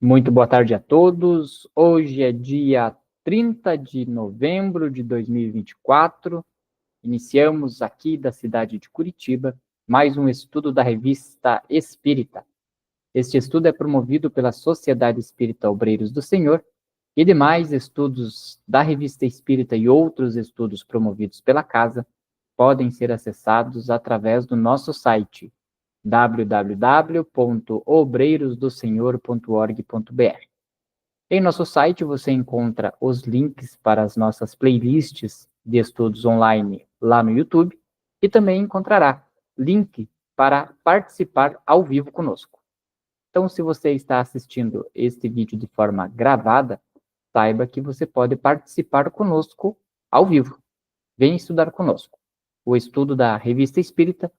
Muito boa tarde a todos. Hoje é dia 30 de novembro de 2024. Iniciamos aqui da cidade de Curitiba mais um estudo da revista Espírita. Este estudo é promovido pela Sociedade Espírita Obreiros do Senhor e demais estudos da revista Espírita e outros estudos promovidos pela casa podem ser acessados através do nosso site www.obreirosdosenhor.org.br. Em nosso site você encontra os links para as nossas playlists de estudos online lá no YouTube e também encontrará link para participar ao vivo conosco. Então, se você está assistindo este vídeo de forma gravada, saiba que você pode participar conosco ao vivo. Venha estudar conosco. O estudo da Revista Espírita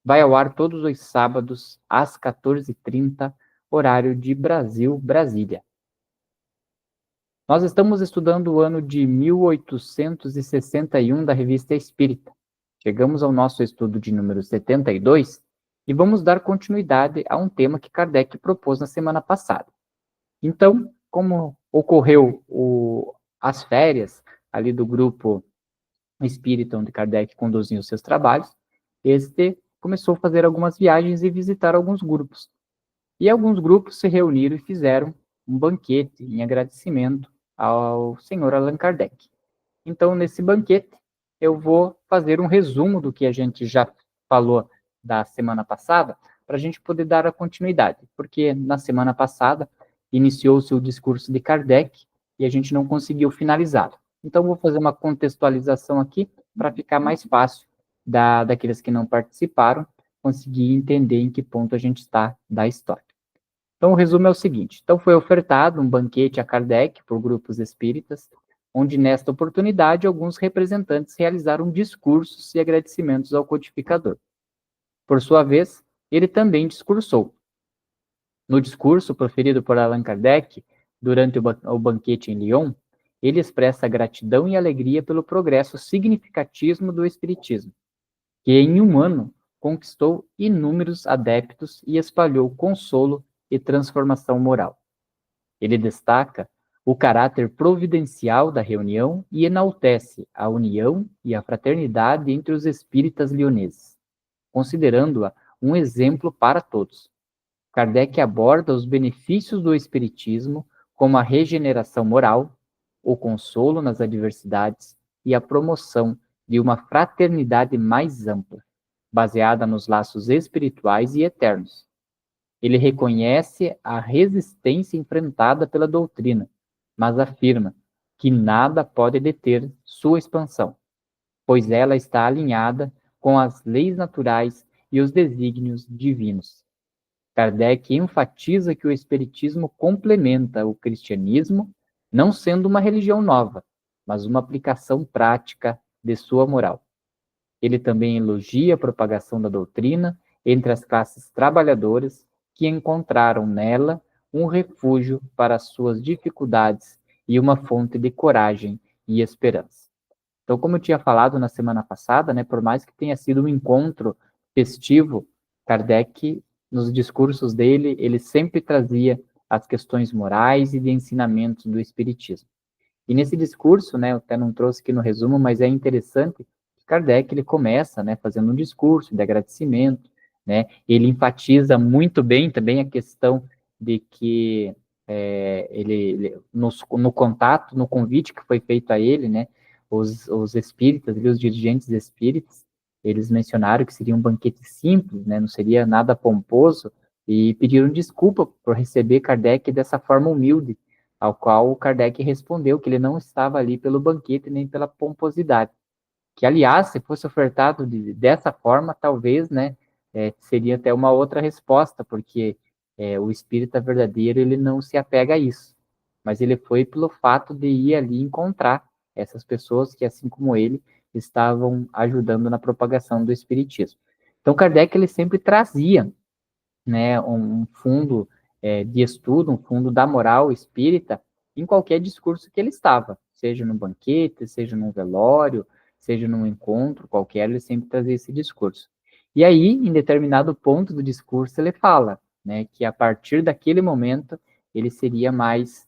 vai ao ar todos os sábados, às 14h30, horário de Brasil, Brasília. Nós estamos estudando o ano de 1861 da Revista Espírita. Chegamos ao nosso estudo de número 72 e vamos dar continuidade a um tema que Kardec propôs na semana passada. Então, como ocorreu as férias ali do grupo espírita onde Kardec conduzia os seus trabalhos, este começou a fazer algumas viagens e visitar alguns grupos. E alguns grupos se reuniram e fizeram um banquete em agradecimento ao senhor Allan Kardec. Então, nesse banquete, eu vou fazer um resumo do que a gente já falou da semana passada, para a gente poder dar a continuidade, porque na semana passada iniciou-se o discurso de Kardec e a gente não conseguiu finalizá-lo. Então, vou fazer uma contextualização aqui para ficar mais fácil daqueles que não participaram conseguir entender em que ponto a gente está da história. Então, o resumo é o seguinte. Então, foi ofertado um banquete a Kardec por grupos espíritas, onde, nesta oportunidade, alguns representantes realizaram discursos e agradecimentos ao codificador. Por sua vez, ele também discursou. No discurso proferido por Allan Kardec, durante o banquete em Lyon, ele expressa gratidão e alegria pelo progresso significativo do Espiritismo, que em um ano conquistou inúmeros adeptos e espalhou consolo e transformação moral. Ele destaca o caráter providencial da reunião e enaltece a união e a fraternidade entre os espíritas lioneses, considerando-a um exemplo para todos. Kardec aborda os benefícios do espiritismo como a regeneração moral, o consolo nas adversidades e a promoção de uma fraternidade mais ampla, baseada nos laços espirituais e eternos. Ele reconhece a resistência enfrentada pela doutrina, mas afirma que nada pode deter sua expansão, pois ela está alinhada com as leis naturais e os desígnios divinos. Kardec enfatiza que o Espiritismo complementa o cristianismo, não sendo uma religião nova, mas uma aplicação prática de sua moral. Ele também elogia a propagação da doutrina entre as classes trabalhadoras que encontraram nela um refúgio para as suas dificuldades e uma fonte de coragem e esperança. Então, como eu tinha falado na semana passada, né, por mais que tenha sido um encontro festivo, Kardec, nos discursos dele, ele sempre trazia as questões morais e de ensinamentos do Espiritismo. E nesse discurso, né, eu até não trouxe aqui no resumo, mas é interessante que Kardec ele começa, né, fazendo um discurso de agradecimento, né, ele enfatiza muito bem também a questão de que no contato, no convite que foi feito a ele, né, os espíritas, os dirigentes espíritas, eles mencionaram que seria um banquete simples, né, não seria nada pomposo, e pediram desculpa por receber Kardec dessa forma humilde, ao qual Kardec respondeu que ele não estava ali pelo banquete nem pela pomposidade. Que, aliás, se fosse ofertado dessa forma, talvez, né, seria até uma outra resposta, porque o espírita verdadeiro, ele não se apega a isso. Mas ele foi pelo fato de ir ali encontrar essas pessoas que, assim como ele, estavam ajudando na propagação do espiritismo. Então, Kardec, ele sempre trazia, né, um fundo de estudo, um fundo da moral espírita em qualquer discurso que ele estava, seja num banquete, seja num velório, seja num encontro qualquer, ele sempre trazia esse discurso. E aí, em determinado ponto do discurso, ele fala, né, que a partir daquele momento, ele seria mais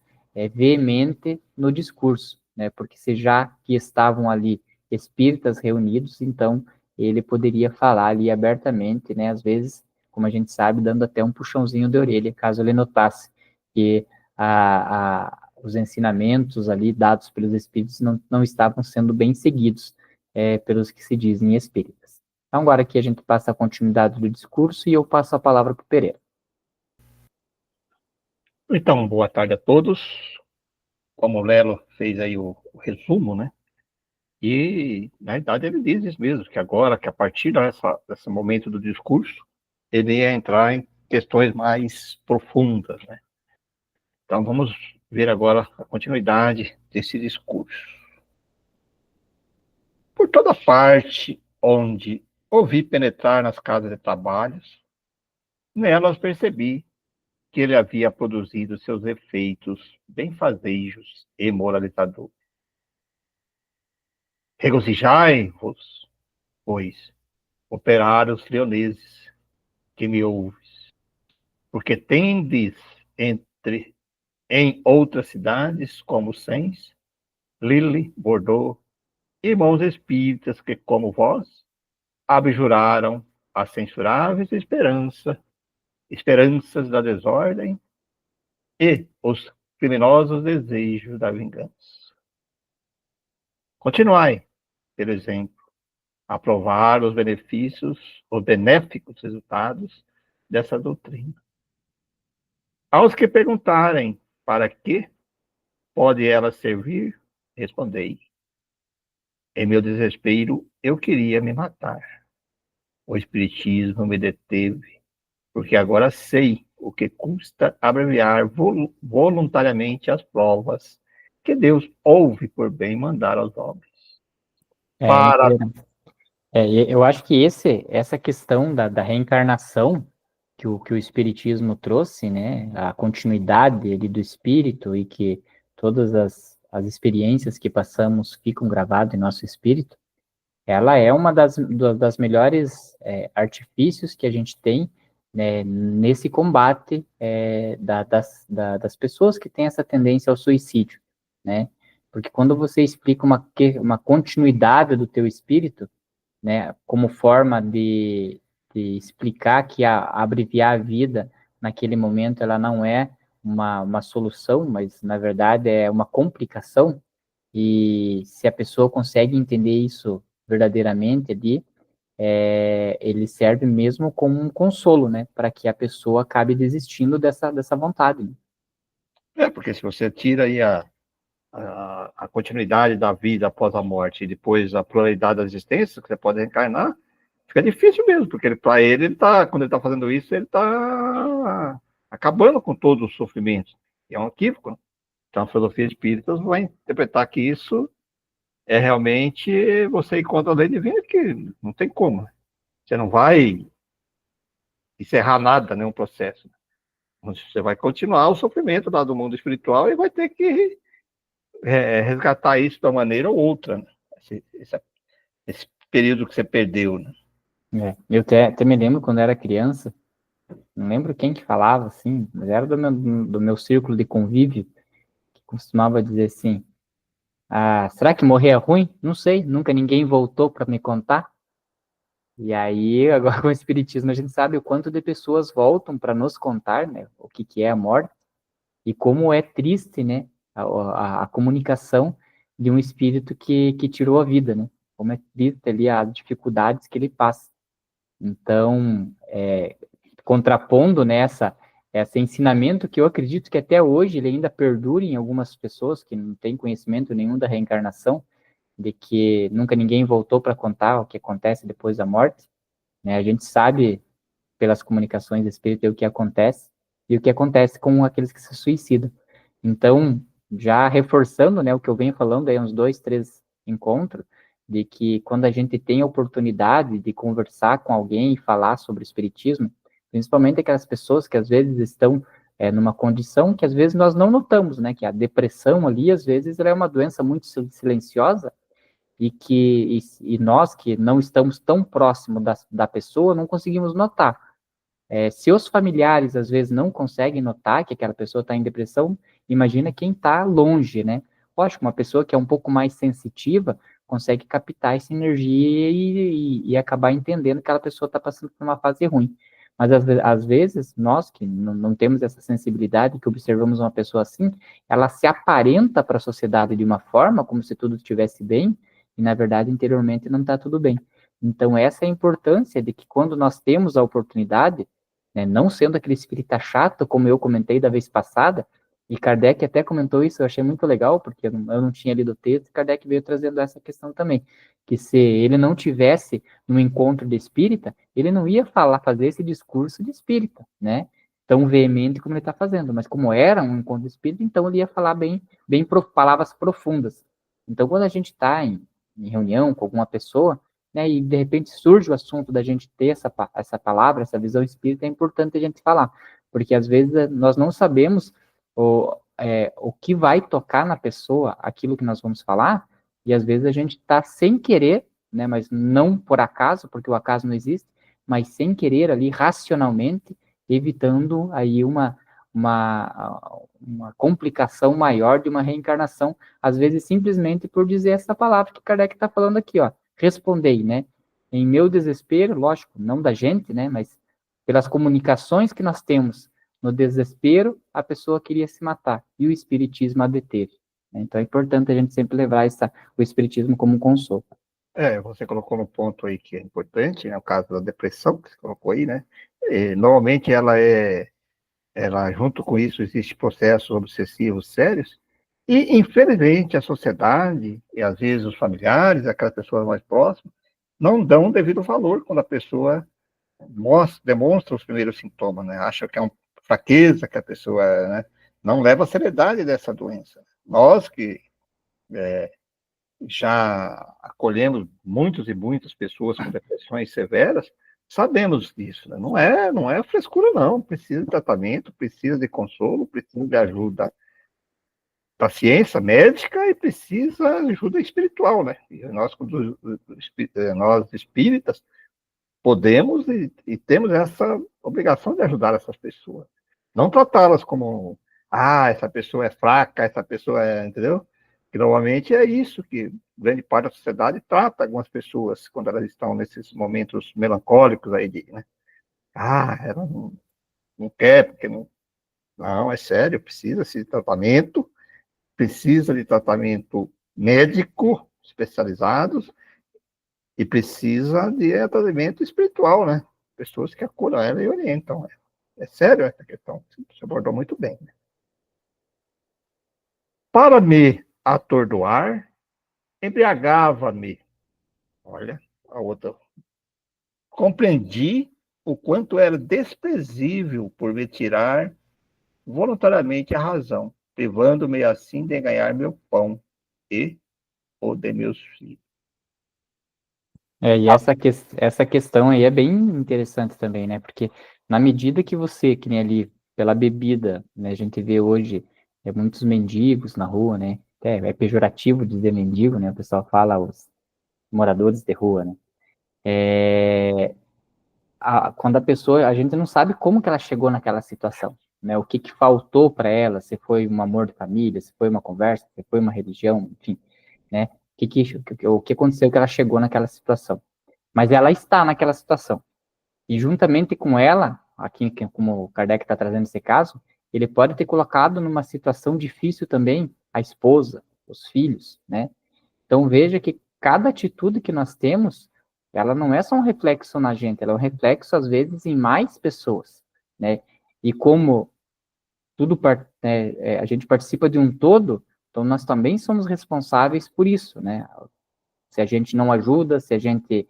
veemente no discurso, né? Porque se já que estavam ali espíritas reunidos, então ele poderia falar ali abertamente, né? Às vezes, como a gente sabe, dando até um puxãozinho de orelha, caso ele notasse que os ensinamentos ali dados pelos espíritos não estavam sendo bem seguidos pelos que se dizem espíritas. Então, agora aqui a gente passa a continuidade do discurso e eu passo a palavra para o Pereira. Então, boa tarde a todos. Como o Lelo fez aí o resumo, né? E, na verdade, ele diz isso mesmo, que agora, que a partir desse momento do discurso, ele ia entrar em questões mais profundas, né? Então, vamos ver agora a continuidade desse discurso. Por toda parte onde ouvi penetrar nas casas de trabalhos, nelas percebi que ele havia produzido seus efeitos benfazejos e moralizadores. Regozijai-vos, pois, operários leoneses, que me ouves, porque tendes em outras cidades, como Sens, Lille, Bordeaux, irmãos espíritas que, como vós, abjuraram as censuráveis esperanças da desordem e os criminosos desejos da vingança. Continuai, por exemplo, a provar os benéficos resultados dessa doutrina. Aos que perguntarem para que pode ela servir, respondei: em meu desespero, eu queria me matar. O Espiritismo me deteve, porque agora sei o que custa abreviar voluntariamente as provas que Deus ouve por bem mandar aos homens. Para... Eu acho que essa questão da reencarnação que o Espiritismo trouxe, né, a continuidade ali do Espírito e que todas as experiências que passamos ficam gravadas em nosso Espírito, ela é uma das melhores artifícios que a gente tem, né, nesse combate das pessoas que têm essa tendência ao suicídio, né? Porque quando você explica uma continuidade do teu espírito, né, como forma de explicar que abreviar a vida naquele momento ela não é uma solução, mas na verdade é uma complicação, e se a pessoa consegue entender isso verdadeiramente ali, ele serve mesmo como um consolo, né, para que a pessoa acabe desistindo dessa vontade. Né? Porque se você tira aí a continuidade da vida após a morte e depois a pluralidade da existência, que você pode reencarnar, fica difícil mesmo, porque para ele, quando ele está fazendo isso, ele está acabando com todo o sofrimento. E é um equívoco. Né? Então, a filosofia espírita vai interpretar que isso é realmente você encontra a lei divina, que não tem como. Você não vai encerrar nada, nenhum processo. Você vai continuar o sofrimento lá do mundo espiritual e vai ter que resgatar isso de uma maneira ou outra. Né? Esse período que você perdeu. Né? Eu até me lembro quando era criança, não lembro quem que falava assim, mas era do meu círculo de convívio, que costumava dizer assim: será que morrer é ruim? Não sei, nunca ninguém voltou para me contar. E aí, agora com o Espiritismo, a gente sabe o quanto de pessoas voltam para nos contar, né, o que é a morte, e como é triste, né, a comunicação de um espírito que tirou a vida, né, como é triste ali as dificuldades que ele passa. Então, contrapondo nessa esse ensinamento que eu acredito que até hoje ele ainda perdura em algumas pessoas que não têm conhecimento nenhum da reencarnação, de que nunca ninguém voltou para contar o que acontece depois da morte, né? A gente sabe pelas comunicações espíritas o que acontece e o que acontece com aqueles que se suicidam. Então, já reforçando, né, o que eu venho falando aí uns 2, 3 encontros, de que quando a gente tem a oportunidade de conversar com alguém e falar sobre o espiritismo, principalmente aquelas pessoas que às vezes estão numa condição que às vezes nós não notamos, né, que a depressão ali, às vezes, ela é uma doença muito silenciosa, e nós que não estamos tão próximos da pessoa não conseguimos notar. Se os familiares, às vezes, não conseguem notar que aquela pessoa está em depressão, imagina quem está longe, né? Lógico, uma pessoa que é um pouco mais sensitiva consegue captar essa energia e acabar entendendo que aquela pessoa está passando por uma fase ruim. Mas, às vezes, nós que não temos essa sensibilidade, que observamos uma pessoa assim, ela se aparenta para a sociedade de uma forma, como se tudo estivesse bem, e, na verdade, interiormente não está tudo bem. Então, essa é a importância de que quando nós temos a oportunidade, né, não sendo aquele espírita chato, como eu comentei da vez passada, e Kardec até comentou isso, eu achei muito legal, porque eu não tinha lido o texto, e Kardec veio trazendo essa questão também, que se ele não tivesse no encontro de espírita, ele não ia fazer esse discurso de espírita, né, tão veemente como ele está fazendo, mas como era um encontro de espírita, então ele ia falar palavras profundas. Então, quando a gente está em reunião com alguma pessoa, né, e de repente surge o assunto da gente ter essa palavra, essa visão espírita, é importante a gente falar, porque às vezes nós não sabemos o que vai tocar na pessoa, aquilo que nós vamos falar, e às vezes a gente está sem querer, né, mas não por acaso, porque o acaso não existe, mas sem querer ali, racionalmente, evitando aí uma complicação maior de uma reencarnação, às vezes simplesmente por dizer essa palavra que Kardec está falando aqui, ó, respondei, né? Em meu desespero, lógico, não da gente, né? Mas pelas comunicações que nós temos no desespero, a pessoa queria se matar e o espiritismo a deteve. Né? Então é importante a gente sempre levar o espiritismo como um consolo. Você colocou no ponto aí que é importante, né? O caso da depressão que você colocou aí, né? Normalmente ela junto com isso existe processos obsessivos sérios. E, infelizmente, a sociedade, e às vezes os familiares, aquelas pessoas mais próximas, não dão o devido valor quando a pessoa demonstra os primeiros sintomas, né? Acha que é uma fraqueza que a pessoa, né? Não leva a seriedade dessa doença. Nós que já acolhemos muitas e muitas pessoas com depressões severas, sabemos disso, né? Não é frescura, não. Precisa de tratamento, precisa de consolo, precisa de ajuda da ciência médica e precisa de ajuda espiritual, né? E nós espíritas podemos e temos essa obrigação de ajudar essas pessoas. Não tratá-las como, essa pessoa é fraca, essa pessoa entendeu? Que normalmente é isso que grande parte da sociedade trata algumas pessoas quando elas estão nesses momentos melancólicos aí né? Ela não quer, porque não. Não, é sério, precisa de tratamento médico especializado e precisa de tratamento espiritual, né? Pessoas que acolham ela e orientam ela. É sério essa questão, você abordou muito bem. Né? Para me atordoar, embriagava-me. Olha, a outra. Compreendi o quanto era desprezível por me tirar voluntariamente a razão, privando-me assim de ganhar meu pão e o de meus filhos. E essa questão aí é bem interessante também, né? Porque na medida que você, que nem ali, pela bebida, né? A gente vê hoje muitos mendigos na rua, né? É pejorativo dizer mendigo, né? O pessoal fala os moradores de rua, né? Quando a gente não sabe como que ela chegou naquela situação, né? O que faltou para ela, se foi um amor de família, se foi uma conversa, se foi uma religião, enfim, né? O que aconteceu que ela chegou naquela situação. Mas ela está naquela situação. E juntamente com ela, aqui como o Kardec está trazendo esse caso, ele pode ter colocado numa situação difícil também a esposa, os filhos, né? Então veja que cada atitude que nós temos, ela não é só um reflexo na gente, ela é um reflexo às vezes em mais pessoas, né? E como a gente participa de um todo, então nós também somos responsáveis por isso, né? Se a gente não ajuda, se a gente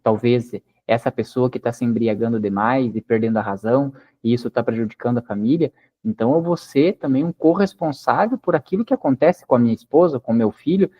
talvez, essa pessoa que está se embriagando demais e perdendo a razão, e isso está prejudicando a família, então eu vou ser também um corresponsável por aquilo que acontece com a minha esposa, com o meu filho,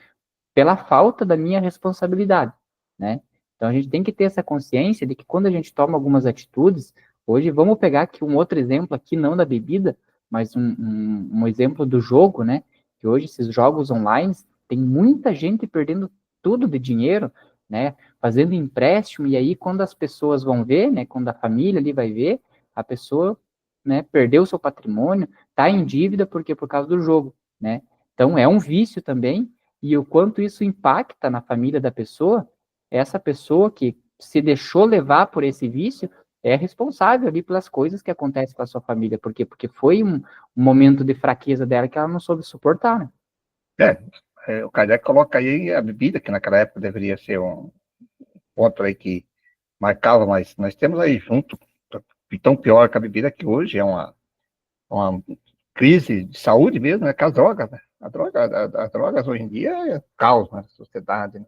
pela falta da minha responsabilidade, né? Então a gente tem que ter essa consciência de que quando a gente toma algumas atitudes, hoje vamos pegar aqui um outro exemplo aqui, não da bebida, mas um exemplo do jogo, né? Que hoje esses jogos online tem muita gente perdendo tudo de dinheiro, né, fazendo empréstimo, e aí quando as pessoas vão ver, né, quando a família ali vai ver, a pessoa, né, perdeu o seu patrimônio, está em dívida porque por causa do jogo, né? Então é um vício também, e o quanto isso impacta na família da pessoa, essa pessoa que se deixou levar por esse vício é responsável ali pelas coisas que acontecem com a sua família, porque foi um momento de fraqueza dela que ela não soube suportar, né? O Kardec coloca aí a bebida, que naquela época deveria ser um ponto aí que marcava, mas nós temos aí junto, tão pior que a bebida, que hoje é uma crise de saúde mesmo, né, com as drogas, né? As drogas hoje em dia é caos na sociedade, né?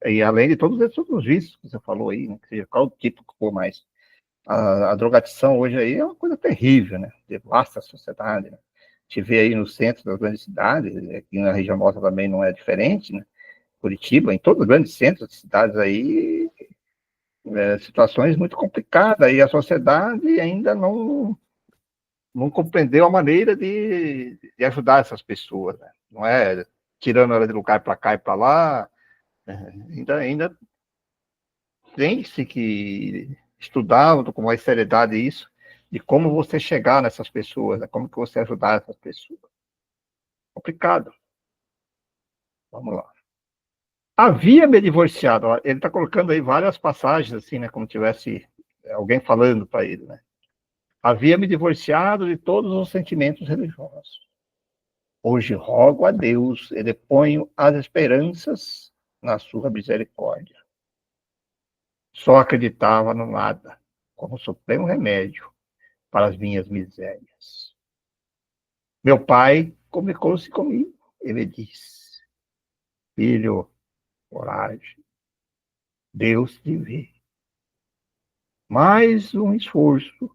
E além de todos esses outros vícios que você falou aí, né, que seja qual tipo que for mais. A drogadição hoje aí é uma coisa terrível, né? Devasta a sociedade, né? A gente vê aí no centro das grandes cidades, aqui na região nossa também não é diferente, né? Curitiba, em todos os grandes centros de cidades aí, situações muito complicadas, e a sociedade ainda não compreendeu a maneira de ajudar essas pessoas, né? Não é tirando ela de lugar para cá e para lá, ainda tem-se que estudar com mais seriedade isso, de como você chegar nessas pessoas, né? Como que você ajudar essas pessoas. Complicado. Vamos lá. Havia-me divorciado. Ó, ele está colocando aí várias passagens, assim, né? Como tivesse alguém falando para ele, né? Havia-me divorciado de todos os sentimentos religiosos. Hoje rogo a Deus e deponho as esperanças na sua misericórdia. Só acreditava no nada, como supremo remédio para as minhas misérias. Meu pai comunicou-se comigo. Ele disse: filho, coragem, Deus te vê. Mais um esforço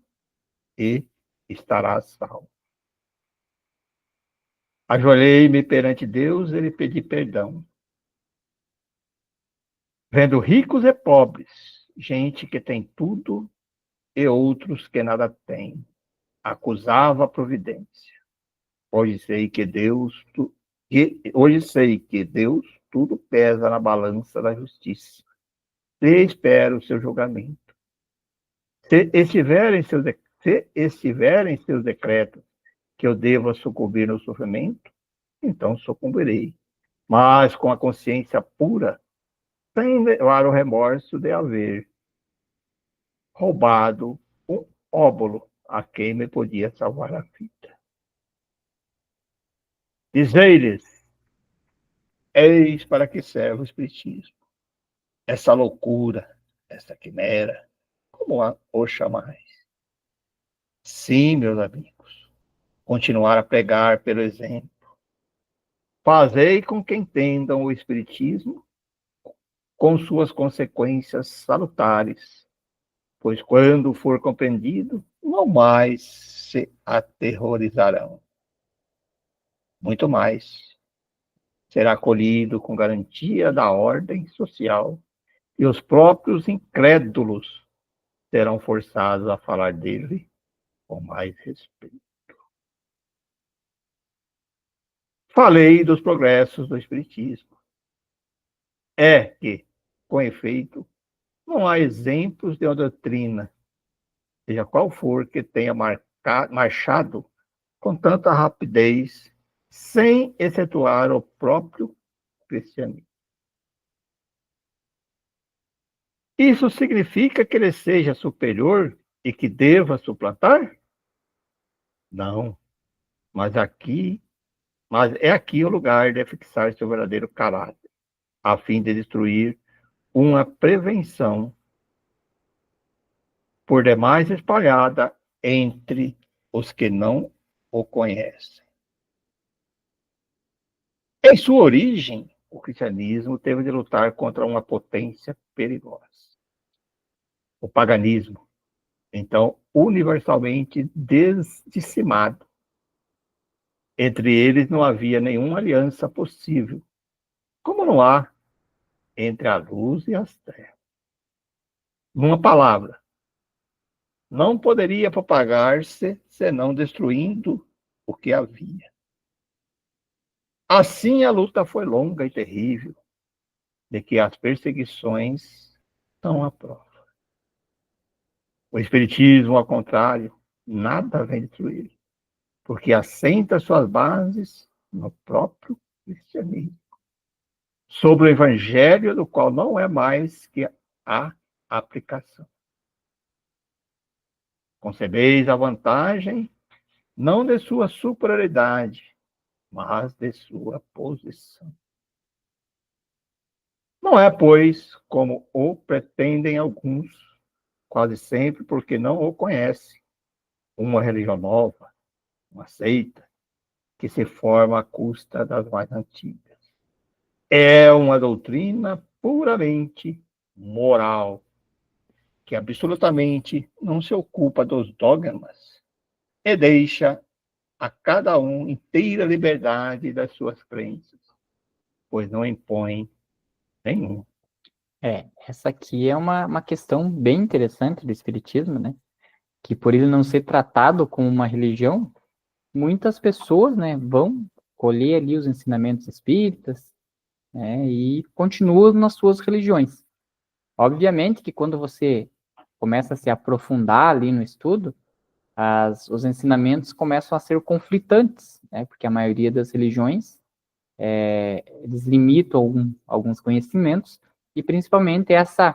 e estarás salvo. Ajoelhei-me perante Deus e lhe pedi perdão. Vendo ricos e pobres, gente que tem tudo e outros que nada têm, acusava a providência. Hoje sei que Deus tudo pesa na balança da justiça. E espero o seu julgamento. Se estiver em seus decretos que eu deva sucumbir no sofrimento, então sucumbirei. Mas com a consciência pura, sem levar o remorso de haver roubado um óbolo a quem me podia salvar a vida. Dizei-lhes: eis para que serve o Espiritismo. Essa loucura, essa quimera, como o chamais? Sim, meus amigos, continuar a pregar pelo exemplo. Fazei com que entendam o Espiritismo com suas consequências salutares, pois quando for compreendido, não mais se aterrorizarão. Muito mais. Será acolhido com garantia da ordem social e os próprios incrédulos serão forçados a falar dele com mais respeito. Falei dos progressos do Espiritismo. É que, com efeito, não há exemplos de uma doutrina, seja qual for, que tenha marchado com tanta rapidez, sem excetuar o próprio cristianismo. Isso significa que ele seja superior e que deva suplantar? Não, mas é aqui o lugar de fixar seu verdadeiro caráter, a fim de destruir uma prevenção por demais espalhada entre os que não o conhecem. Em sua origem, o cristianismo teve de lutar contra uma potência perigosa, o paganismo, então universalmente dizimado. Entre eles não havia nenhuma aliança possível, como não há entre a luz e as trevas. Numa palavra, não poderia propagar-se senão destruindo o que havia. Assim a luta foi longa e terrível. de que as perseguições são a prova. O Espiritismo, ao contrário, nada vem destruir, porque assenta suas bases no próprio cristianismo, sobre o Evangelho, do qual não é mais que a aplicação. Concebeis a vantagem não de sua superioridade, mas de sua posição. Não é, pois, como o pretendem alguns, quase sempre porque não o conhecem, uma religião nova, uma seita, que se forma à custa das mais antigas. É uma doutrina puramente moral, que absolutamente não se ocupa dos dogmas e deixa a cada um inteira liberdade das suas crenças, pois não impõe nenhum. Essa aqui é uma questão bem interessante do Espiritismo, né? Que por ele não ser tratado como uma religião, muitas pessoas, né, vão colher ali os ensinamentos espíritas, né, e continuam nas suas religiões. Obviamente que quando você começa a se aprofundar ali no estudo, os ensinamentos começam a ser conflitantes, né, porque a maioria das religiões, eles limitam alguns conhecimentos, e principalmente essa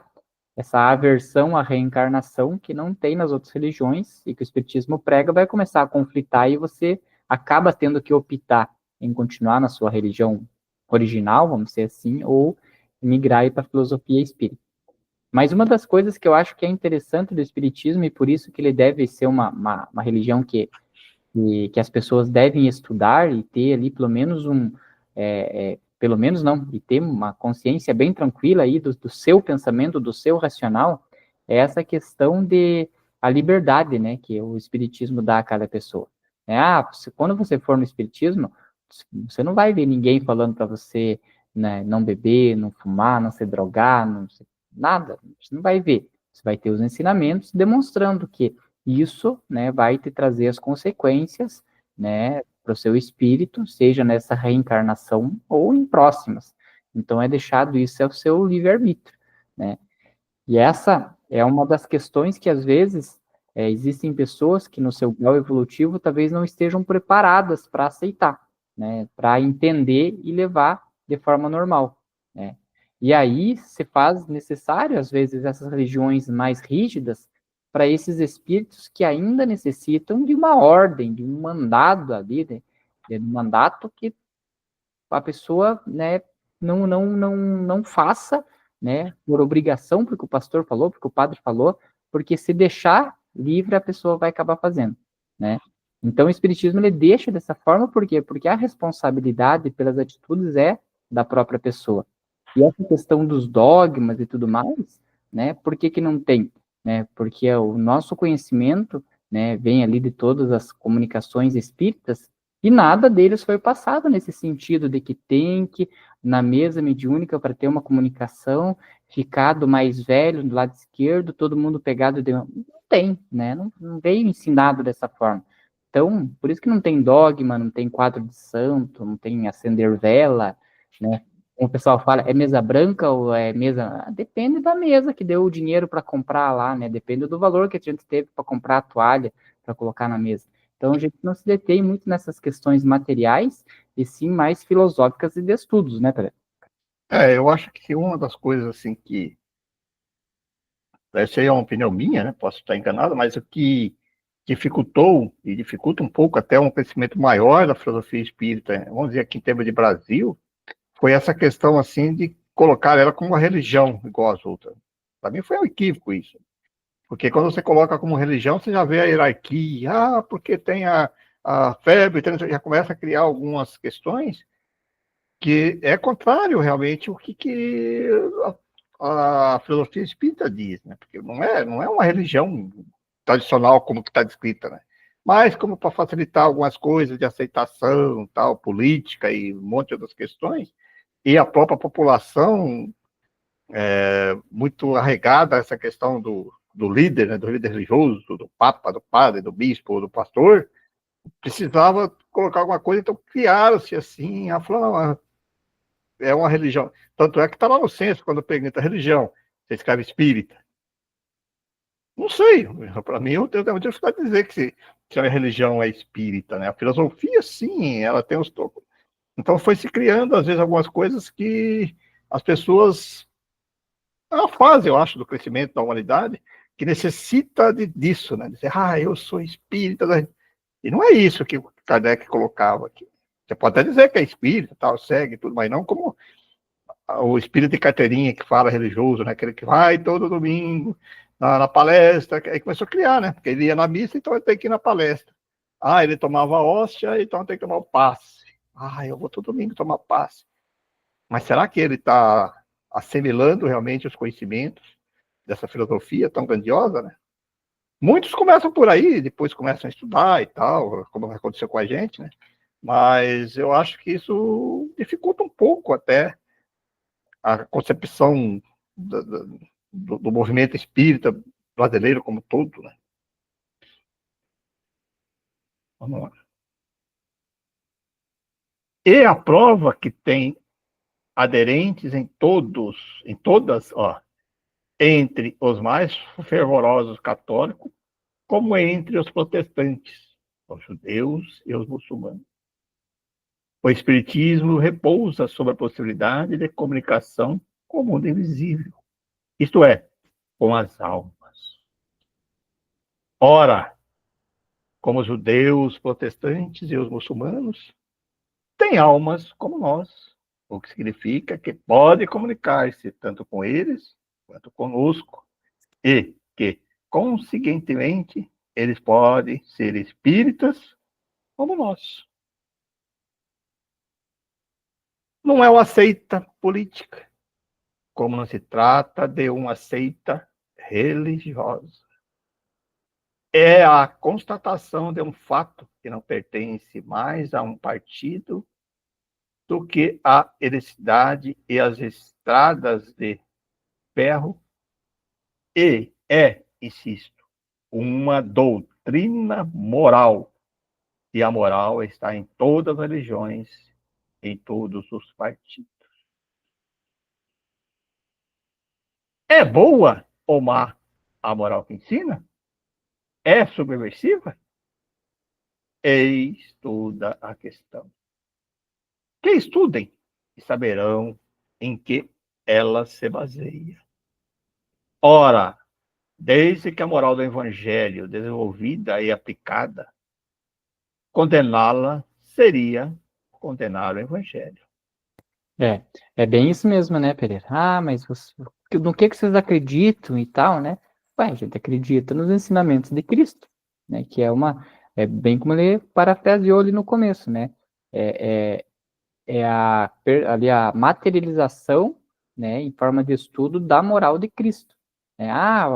aversão à reencarnação que não tem nas outras religiões e que o Espiritismo prega vai começar a conflitar e você acaba tendo que optar em continuar na sua religião original, vamos dizer assim, ou migrar para a filosofia espírita. Mas uma das coisas que eu acho que é interessante do Espiritismo, e por isso que ele deve ser uma religião que as pessoas devem estudar e ter ali pelo menos pelo menos não, e ter uma consciência bem tranquila aí do seu pensamento, do seu racional, é essa questão de a liberdade, né, que o Espiritismo dá a cada pessoa. Quando você for no Espiritismo, você não vai ver ninguém falando para você, né, não beber, não fumar, não se drogar, nada, você não vai ver. Você vai ter os ensinamentos demonstrando que isso, né, vai te trazer as consequências, né, para o seu espírito, seja nessa reencarnação ou em próximas. Então é deixado isso ao seu livre-arbítrio, né? E essa é uma das questões que às vezes existem pessoas que no seu grau evolutivo talvez não estejam preparadas para aceitar, né, para entender e levar de forma normal, né? E aí se faz necessário às vezes essas religiões mais rígidas para esses espíritos que ainda necessitam de uma ordem, de um mandado ali, de um mandato que a pessoa, né, não faça, né, por obrigação, porque o pastor falou, porque o padre falou, porque se deixar livre, a pessoa vai acabar fazendo, né? Então, o Espiritismo, ele deixa dessa forma, por quê? Porque a responsabilidade pelas atitudes é da própria pessoa. E essa questão dos dogmas e tudo mais, né, por que que não tem? Né? Porque o nosso conhecimento, né, vem ali de todas as comunicações espíritas, e nada deles foi passado nesse sentido de que tem que, na mesa mediúnica, para ter uma comunicação, ficar do mais velho, do lado esquerdo, todo mundo pegado de... Não tem, né? Não veio ensinado dessa forma. Então, por isso que não tem dogma, não tem quadro de santo, não tem acender vela, né? Como o pessoal fala, é mesa branca ou é mesa... Depende da mesa que deu o dinheiro para comprar lá, né? Depende do valor que a gente teve para comprar a toalha para colocar na mesa. Então, a gente não se detém muito nessas questões materiais, e sim mais filosóficas e de estudos, né, Tere? Eu acho que uma das coisas assim que essa aí é uma opinião minha, né? Posso estar enganado, mas o que dificultou e dificulta um pouco até um crescimento maior da filosofia espírita, vamos dizer aqui em termos de Brasil, foi essa questão assim de colocar ela como uma religião igual às outras. Para mim foi um equívoco isso. Porque quando você coloca como religião, você já vê a hierarquia, porque tem a febre, então já começa a criar algumas questões que é contrário realmente o que a filosofia espírita diz, né? Porque não é uma religião tradicional como que está descrita, né? Mas como para facilitar algumas coisas de aceitação, tal, política e um monte de outras questões, e a própria população muito arregada a essa questão do líder, né, do líder religioso, do papa, do padre, do bispo, do pastor, precisava colocar alguma coisa, então criaram-se assim, é uma religião. Tanto é que está lá no censo, quando pergunta religião, você escreve espírita. Não sei, para mim eu tenho dificuldade de dizer que a religião é espírita, né? A filosofia, sim, ela tem os tocos. Então foi se criando, às vezes, algumas coisas que as pessoas... É uma fase, eu acho, do crescimento da humanidade que necessita disso, né? Dizer, eu sou espírita. E não é isso que o Kardec colocava aqui. Você pode até dizer que é espírita, tal, segue tudo, mas não como o espírito de carteirinha que fala religioso, né? Aquele que vai todo domingo na palestra. Aí começou a criar, né? Porque ele ia na missa, então ele tem que ir na palestra. Ele tomava hóstia, então tem que tomar o passe. Eu vou todo domingo tomar passe. Mas será que ele está assimilando realmente os conhecimentos dessa filosofia tão grandiosa, né? Muitos começam por aí, depois começam a estudar e tal, como aconteceu com a gente, né? Mas eu acho que isso dificulta um pouco até a concepção do movimento espírita brasileiro como todo, né? Vamos lá. E a prova que tem aderentes em todas, entre os mais fervorosos católicos, como entre os protestantes, os judeus e os muçulmanos. O espiritismo repousa sobre a possibilidade de comunicação com o mundo invisível, isto é, com as almas. Ora, como os judeus, protestantes e os muçulmanos, têm almas como nós, o que significa que pode comunicar-se tanto com eles quanto conosco, e que, consequentemente, eles podem ser espíritas como nós. Não é uma seita política, como não se trata de uma seita religiosa. É a constatação de um fato que não pertence mais a um partido do que a eletricidade e as estradas de ferro, e insisto, uma doutrina moral. E a moral está em todas as religiões, em todos os partidos. É boa ou má a moral que ensina? É subversiva? Eis toda a questão. Que estudem e saberão em que ela se baseia. Ora, desde que a moral do Evangelho, desenvolvida e aplicada, condená-la seria condenar o Evangelho. É bem isso mesmo, né, Pereira? Mas no que vocês acreditam e tal, né? A gente acredita nos ensinamentos de Cristo, né? Que é bem como ele parafraseou ali no começo, né? É, ali a materialização, né, em forma de estudo da moral de Cristo.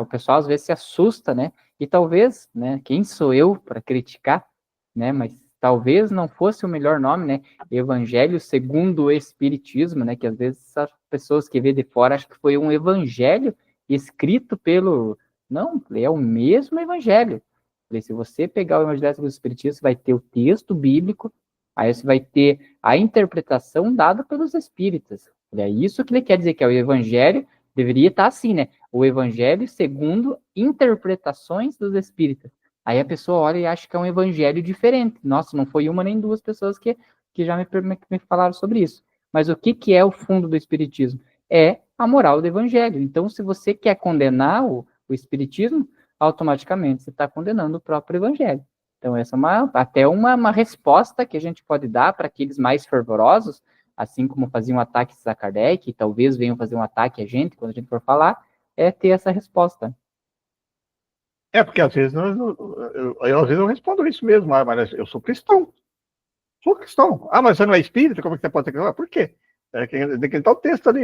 O pessoal às vezes se assusta, né? E talvez, né? Quem sou eu para criticar, né? Mas talvez não fosse o melhor nome, né? Evangelho segundo o Espiritismo, né? Que às vezes as pessoas que vê de fora acham que foi um evangelho escrito pelo... Não, é o mesmo evangelho. Se você pegar o Evangelho segundo o Espiritismo, você vai ter o texto bíblico, aí você vai ter a interpretação dada pelos espíritas. É isso que ele quer dizer, que é o evangelho, deveria estar assim, né? O evangelho segundo interpretações dos espíritas. Aí a pessoa olha e acha que é um evangelho diferente. Nossa, não foi uma nem duas pessoas que já me falaram sobre isso. Mas o que é o fundo do espiritismo? É a moral do evangelho. Então, se você quer condenar o espiritismo, automaticamente você está condenando o próprio evangelho. Então, essa é até uma resposta que a gente pode dar para aqueles mais fervorosos, assim como faziam ataques a Kardec, e talvez venham fazer um ataque a gente, quando a gente for falar, é ter essa resposta. Porque às vezes eu respondo isso mesmo, mas eu sou cristão. Sou cristão. Mas você não é espírita? Como é que você pode ser cristão? Por quê? Tem que estar o texto ali,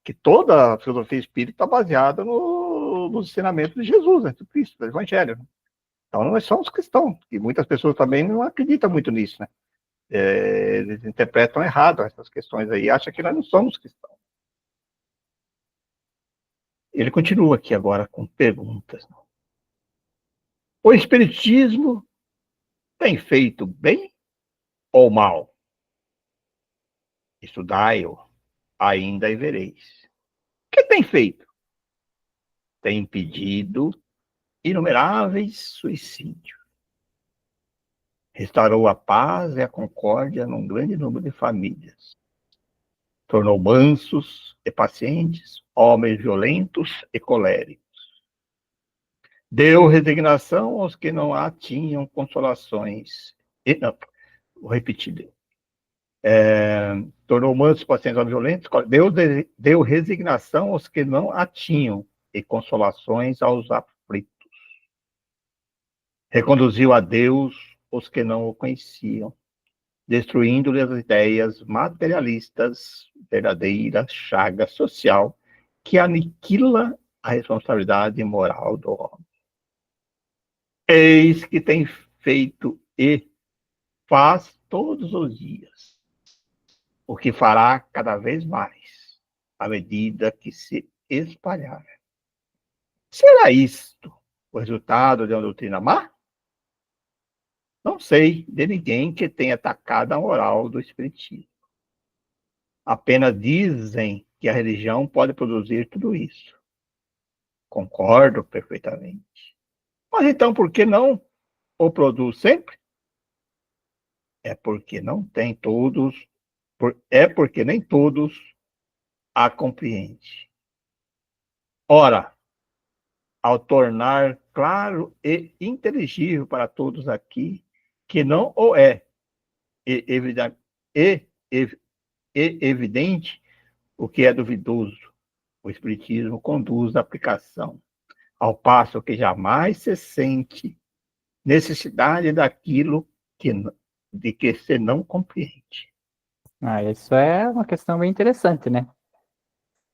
que toda a filosofia espírita está baseada nos ensinamentos de Jesus, né, do Cristo, do Evangelho. Então, nós somos cristãos, e muitas pessoas também não acreditam muito nisso, né? Eles interpretam errado essas questões aí, acham que nós não somos cristãos. Ele continua aqui agora com perguntas. O Espiritismo tem feito bem ou mal? Estudai-o ainda a vereis. O que tem feito? Tem impedido inumeráveis suicídios. Restaurou a paz e a concórdia num grande número de famílias. Tornou mansos e pacientes homens violentos e coléricos. Deu resignação aos que não a tinham consolações. Não, vou repetir. Tornou mansos e pacientes homens violentos. Deu resignação aos que não a tinham e consolações aos aflitos. Reconduziu a Deus os que não o conheciam, destruindo-lhe as ideias materialistas, verdadeira chaga social que aniquila a responsabilidade moral do homem. Eis que tem feito e faz todos os dias, o que fará cada vez mais, à medida que se espalhar. Será isto o resultado de uma doutrina má? Não sei de ninguém que tenha atacado a moral do Espiritismo. Apenas dizem que a religião pode produzir tudo isso. Concordo perfeitamente. Mas então, por que não o produz sempre? É porque não tem todos, é porque nem todos a compreendem. Ora, ao tornar claro e inteligível para todos aqui que não o é, evidente o que é duvidoso, o Espiritismo conduz à aplicação, ao passo que jamais se sente necessidade daquilo de que se não compreende. Isso é uma questão bem interessante, né?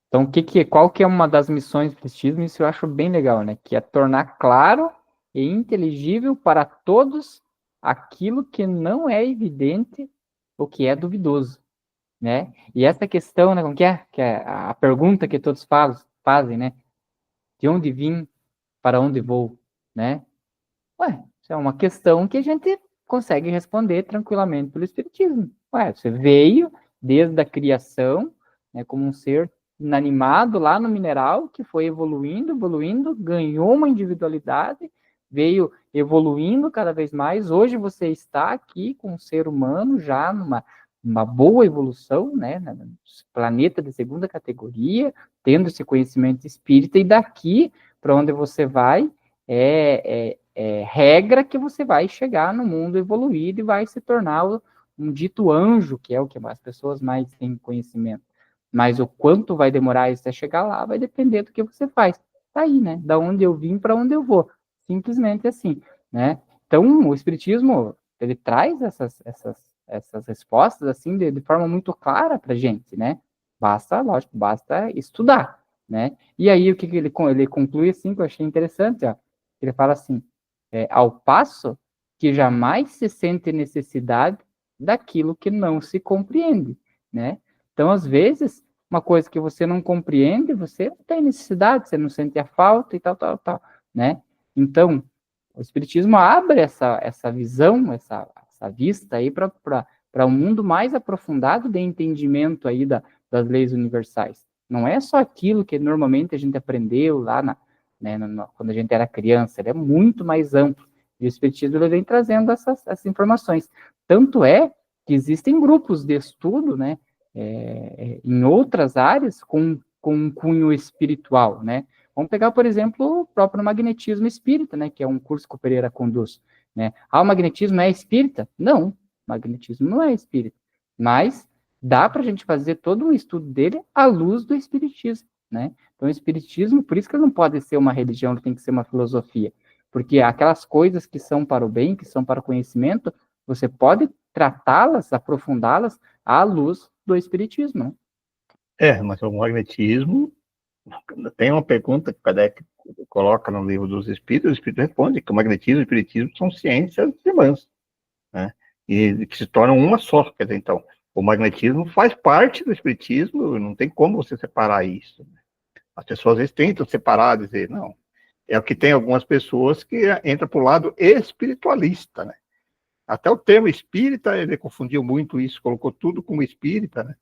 Então, qual que é uma das missões do Espiritismo? Isso eu acho bem legal, né? Que é tornar claro e inteligível para todos aquilo que não é evidente, o que é duvidoso, né? E essa questão, né, como que é a pergunta que todos fazem, né? De onde vim, para onde vou, né? Isso é uma questão que a gente consegue responder tranquilamente pelo Espiritismo. Você veio desde a criação, né, como um ser inanimado lá no mineral, que foi evoluindo, ganhou uma individualidade, veio evoluindo cada vez mais. Hoje você está aqui com um ser humano já numa boa evolução, né, no planeta de segunda categoria, tendo esse conhecimento espírita, e daqui para onde você vai é regra que você vai chegar no mundo evoluído e vai se tornar um dito anjo, que é o que as pessoas mais têm conhecimento. Mas o quanto vai demorar isso até chegar lá vai depender do que você faz. Tá aí, né? Da onde eu vim para onde eu vou. Simplesmente assim, né? Então, o Espiritismo, ele traz essas respostas, assim, de forma muito clara para gente, né? Basta estudar, né? E aí, o que ele conclui, assim, que eu achei interessante, ó. Ele fala assim, ao passo que jamais se sente necessidade daquilo que não se compreende, né? Então, às vezes, uma coisa que você não compreende, você não tem necessidade, você não sente a falta e tal, né? Então, o Espiritismo abre essa visão, essa vista aí para um mundo mais aprofundado de entendimento aí das leis universais. Não é só aquilo que normalmente a gente aprendeu lá quando a gente era criança, ele é muito mais amplo. E o Espiritismo ele vem trazendo essas informações. Tanto é que existem grupos de estudo, né, em outras áreas com um cunho espiritual, né? Vamos pegar, por exemplo, o próprio magnetismo espírita, né, que é um curso que o Pereira conduz, né? O magnetismo é espírita? Não, o magnetismo não é espírita, mas dá para a gente fazer todo um estudo dele à luz do espiritismo, né? Então, o espiritismo, por isso que ele não pode ser uma religião, ele tem que ser uma filosofia, porque aquelas coisas que são para o bem, que são para o conhecimento, você pode tratá-las, aprofundá-las à luz do espiritismo, né? Mas o magnetismo, tem uma pergunta que o Kardec coloca no livro dos Espíritos, o Espírito responde que o magnetismo e o espiritismo são ciências irmãs, né? E que se tornam uma só. Quer dizer, então, o magnetismo faz parte do espiritismo, não tem como você separar isso. As pessoas às vezes tentam separar, dizer, não. É o que tem algumas pessoas que entram para o lado espiritualista, né? Até o termo espírita, ele confundiu muito isso, colocou tudo como espírita, né?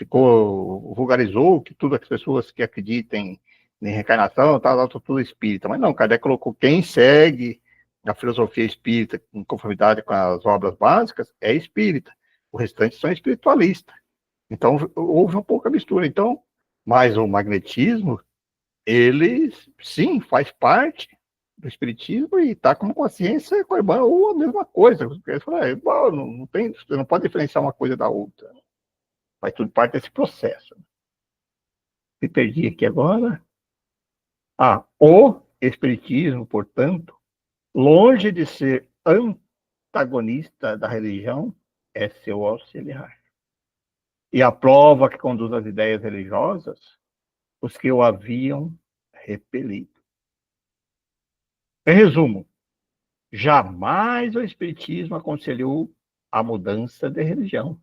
vulgarizou que todas as pessoas que acreditem em reencarnação, tá tudo espírita. Mas não, Kardec colocou quem segue a filosofia espírita em conformidade com as obras básicas é espírita. O restante são espiritualistas. Então, houve um pouco a mistura. Então, mas o magnetismo, ele, sim, faz parte do espiritismo e está com consciência coibana ou a mesma coisa. Não tem, você não pode diferenciar uma coisa da outra. Faz tudo parte desse processo. Me perdi aqui agora. O espiritismo, portanto, longe de ser antagonista da religião, é seu auxiliar. E a prova que conduz às ideias religiosas, os que o haviam repelido. Em resumo, jamais o espiritismo aconselhou a mudança de religião,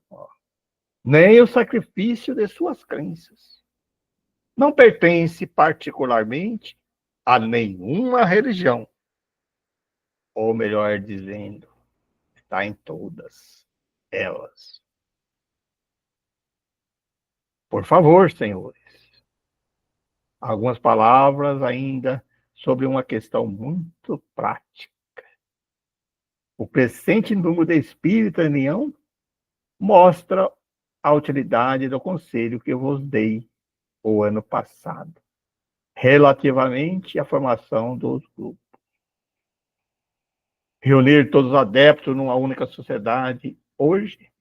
nem o sacrifício de suas crenças. Não pertence particularmente a nenhuma religião, ou melhor dizendo, está em todas elas. Por favor, senhores, algumas palavras ainda sobre uma questão muito prática. O crescente número de espíritas em união mostra a utilidade do conselho que eu vos dei o ano passado, relativamente à formação dos grupos. Reunir todos os adeptos numa única sociedade hoje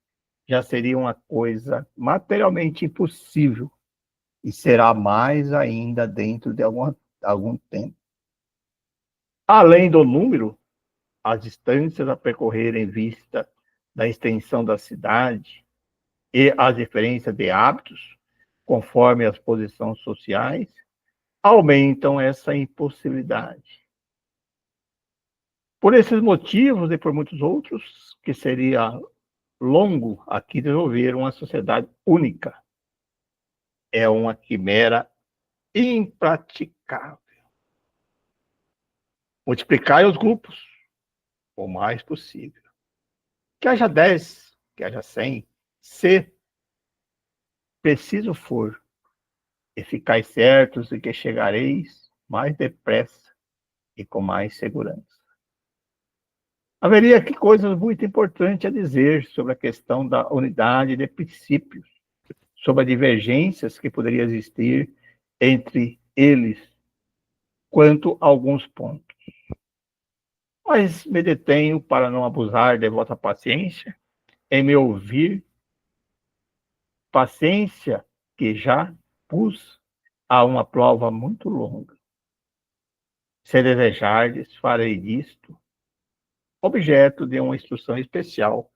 já seria uma coisa materialmente impossível e será mais ainda dentro de algum tempo. Além do número, as distâncias a percorrer em vista da extensão da cidade e as diferenças de hábitos, conforme as posições sociais, aumentam essa impossibilidade. Por esses motivos e por muitos outros, que seria longo aqui desenvolver uma sociedade única. É uma quimera impraticável. Multiplicai os grupos o mais possível. Que haja 10, que haja 100, se preciso for, e ficais certos de que chegareis mais depressa e com mais segurança. Haveria aqui coisas muito importantes a dizer sobre a questão da unidade de princípios, sobre as divergências que poderiam existir entre eles, quanto a alguns pontos. Mas me detenho, para não abusar de vossa paciência, em me ouvir, paciência que já pus a uma prova muito longa. Se desejardes, farei disto objeto de uma instrução especial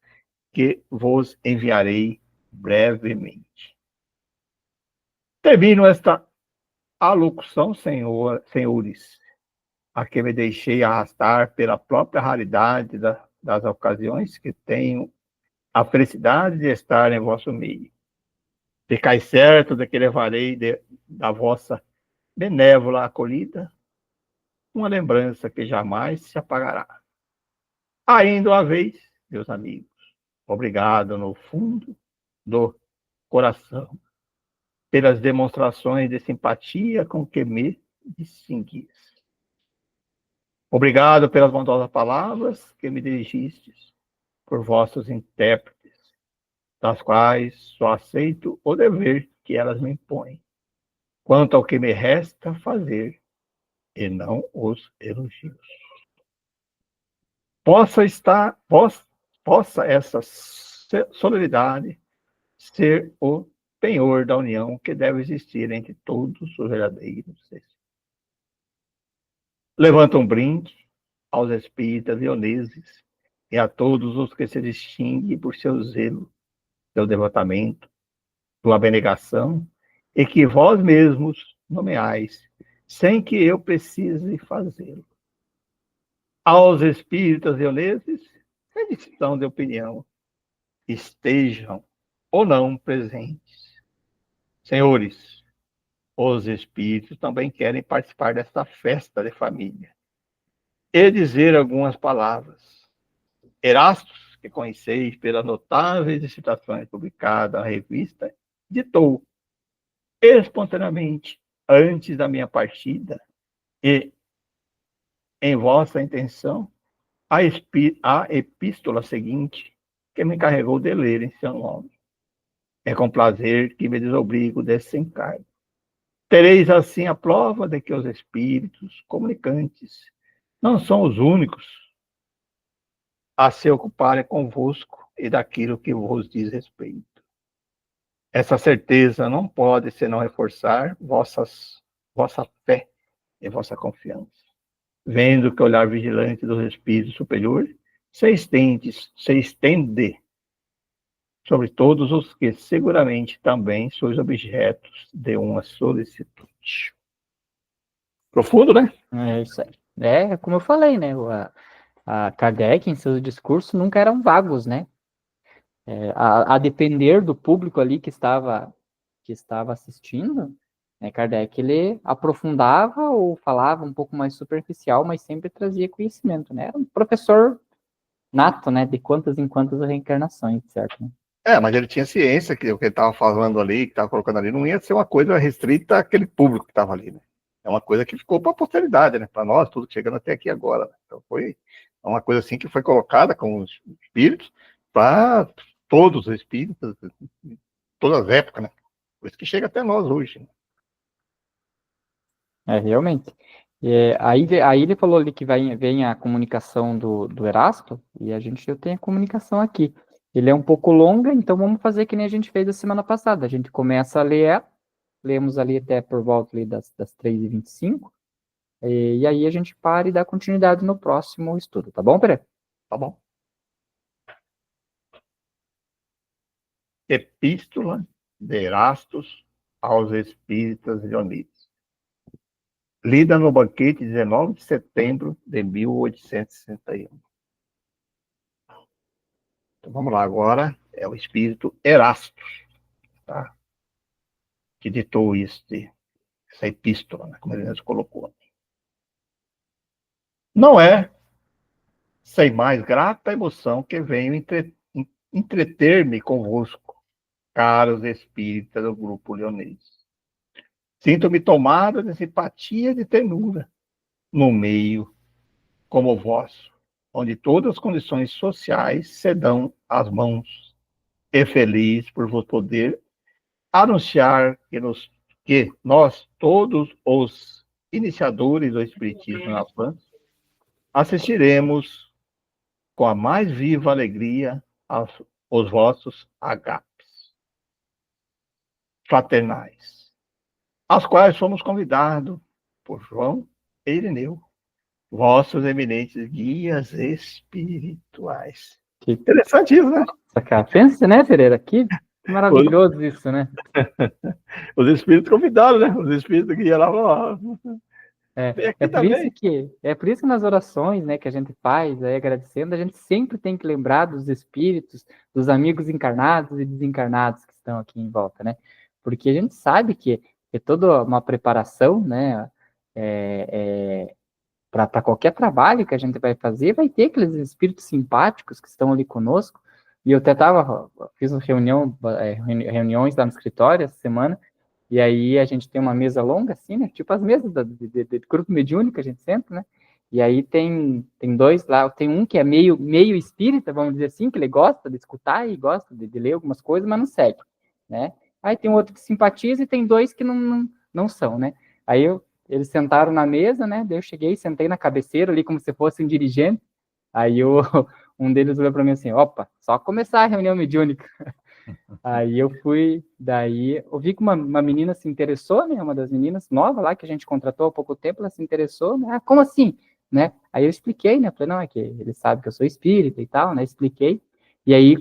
que vos enviarei brevemente. Termino esta alocução, senhores, a que me deixei arrastar pela própria raridade das ocasiões que tenho a felicidade de estar em vosso meio. Ficai certo de que levarei da vossa benévola acolhida uma lembrança que jamais se apagará. Ainda uma vez, meus amigos, obrigado no fundo do coração pelas demonstrações de simpatia com que me distinguis. Obrigado pelas bondosas palavras que me dirigistes, por vossos intérpretes, das quais só aceito o dever que elas me impõem, quanto ao que me resta fazer, e não os elogios. Possa essa solenidade ser o penhor da união que deve existir entre todos os verdadeiros. Levanta um brinde aos espíritas leoneses e a todos os que se distinguem por seu zelo, seu devotamento, sua abnegação, e que vós mesmos nomeais, sem que eu precise fazê-lo. Aos espíritas leoneses, sem distinção de opinião, estejam ou não presentes. Senhores, os espíritos também querem participar desta festa de família e dizer algumas palavras. Erastos, que conheceis pelas notáveis dissertações publicadas na revista ditou espontaneamente, antes da minha partida, e em vossa intenção, a epístola seguinte, que me encarregou de ler em seu nome. É com prazer que me desobrigo desse encargo. Tereis assim a prova de que os espíritos comunicantes não são os únicos a se ocuparem convosco e daquilo que vos diz respeito. Essa certeza não pode senão reforçar vossa fé e vossa confiança. Vendo que o olhar vigilante do espírito superior se estende sobre todos os que seguramente também sois objetos de uma solicitude. Profundo, né? É isso aí. É, como eu falei, né? A Kardec, em seus discursos, nunca eram vagos, né? A depender do público ali que estava assistindo, né, Kardec, ele aprofundava ou falava um pouco mais superficial, mas sempre trazia conhecimento, né? Era um professor nato, né? De quantas em quantas reencarnações, certo? Né? Mas ele tinha ciência que o que ele estava falando ali, que estava colocando ali, não ia ser uma coisa restrita àquele público que estava ali, né? É uma coisa que ficou para a posteridade, né? Para nós, tudo chegando até aqui agora. Né? Então foi uma coisa assim que foi colocada com os espíritos para todos os espíritos, todas as épocas, né? Por isso que chega até nós hoje. Né? Realmente. Aí ele falou ali que vem a comunicação do Erasto, e eu tenho a comunicação aqui. Ele é um pouco longa, então vamos fazer que nem a gente fez a semana passada. A gente começa a ler, lemos ali até por volta ali das 3h25, e aí a gente para e dá continuidade no próximo estudo, tá bom, Pere? Tá bom. Epístola de Erastos aos Espíritas Reunidos. Lida no banquete 19 de setembro de 1861. Então vamos lá, agora é o espírito Erastos, tá? Que ditou essa epístola, né? Como ele mesmo colocou. Não é sem mais grata emoção que venho entreter-me convosco, caros espíritas do grupo leonês. Sinto-me tomado de simpatia e de ternura no meio como o vosso, onde todas as condições sociais se dão às mãos, e feliz por vos poder anunciar que nós, todos os iniciadores do Espiritismo na França, assistiremos com a mais viva alegria aos vossos agapes fraternais, aos quais fomos convidados por João e Irineu, vossos eminentes guias espirituais. Que Interessante isso, né? pensa, né, Pereira? Que maravilhoso isso, né? Os espíritos convidaram, né? Os espíritos que iam lá falaram, É por isso que nas orações, né, que a gente faz, aí agradecendo, a gente sempre tem que lembrar dos espíritos, dos amigos encarnados e desencarnados que estão aqui em volta, né? Porque a gente sabe que é toda uma preparação, né, para qualquer trabalho que a gente vai fazer, vai ter aqueles espíritos simpáticos que estão ali conosco. E eu até fiz uma reuniões lá no escritório essa semana, e aí a gente tem uma mesa longa, assim, né? Tipo as mesas de grupo mediúnico, a gente senta, né? E aí tem dois lá, tem um que é meio espírita, vamos dizer assim, que ele gosta de escutar e gosta de ler algumas coisas, mas não segue, né? Aí tem outro que simpatiza e tem dois que não são, né? Aí eles sentaram na mesa, né? Daí eu cheguei, sentei na cabeceira ali como se fosse um dirigente. Aí um deles olhou para mim assim, opa, só começar a reunião mediúnica. Aí eu fui, daí eu vi que uma menina se interessou, né? Uma das meninas nova lá que a gente contratou há pouco tempo, ela se interessou, né? Ah, como assim? Né? Aí eu expliquei, né? Falei, não, é que ele sabe que eu sou espírita e tal, né? Expliquei. E aí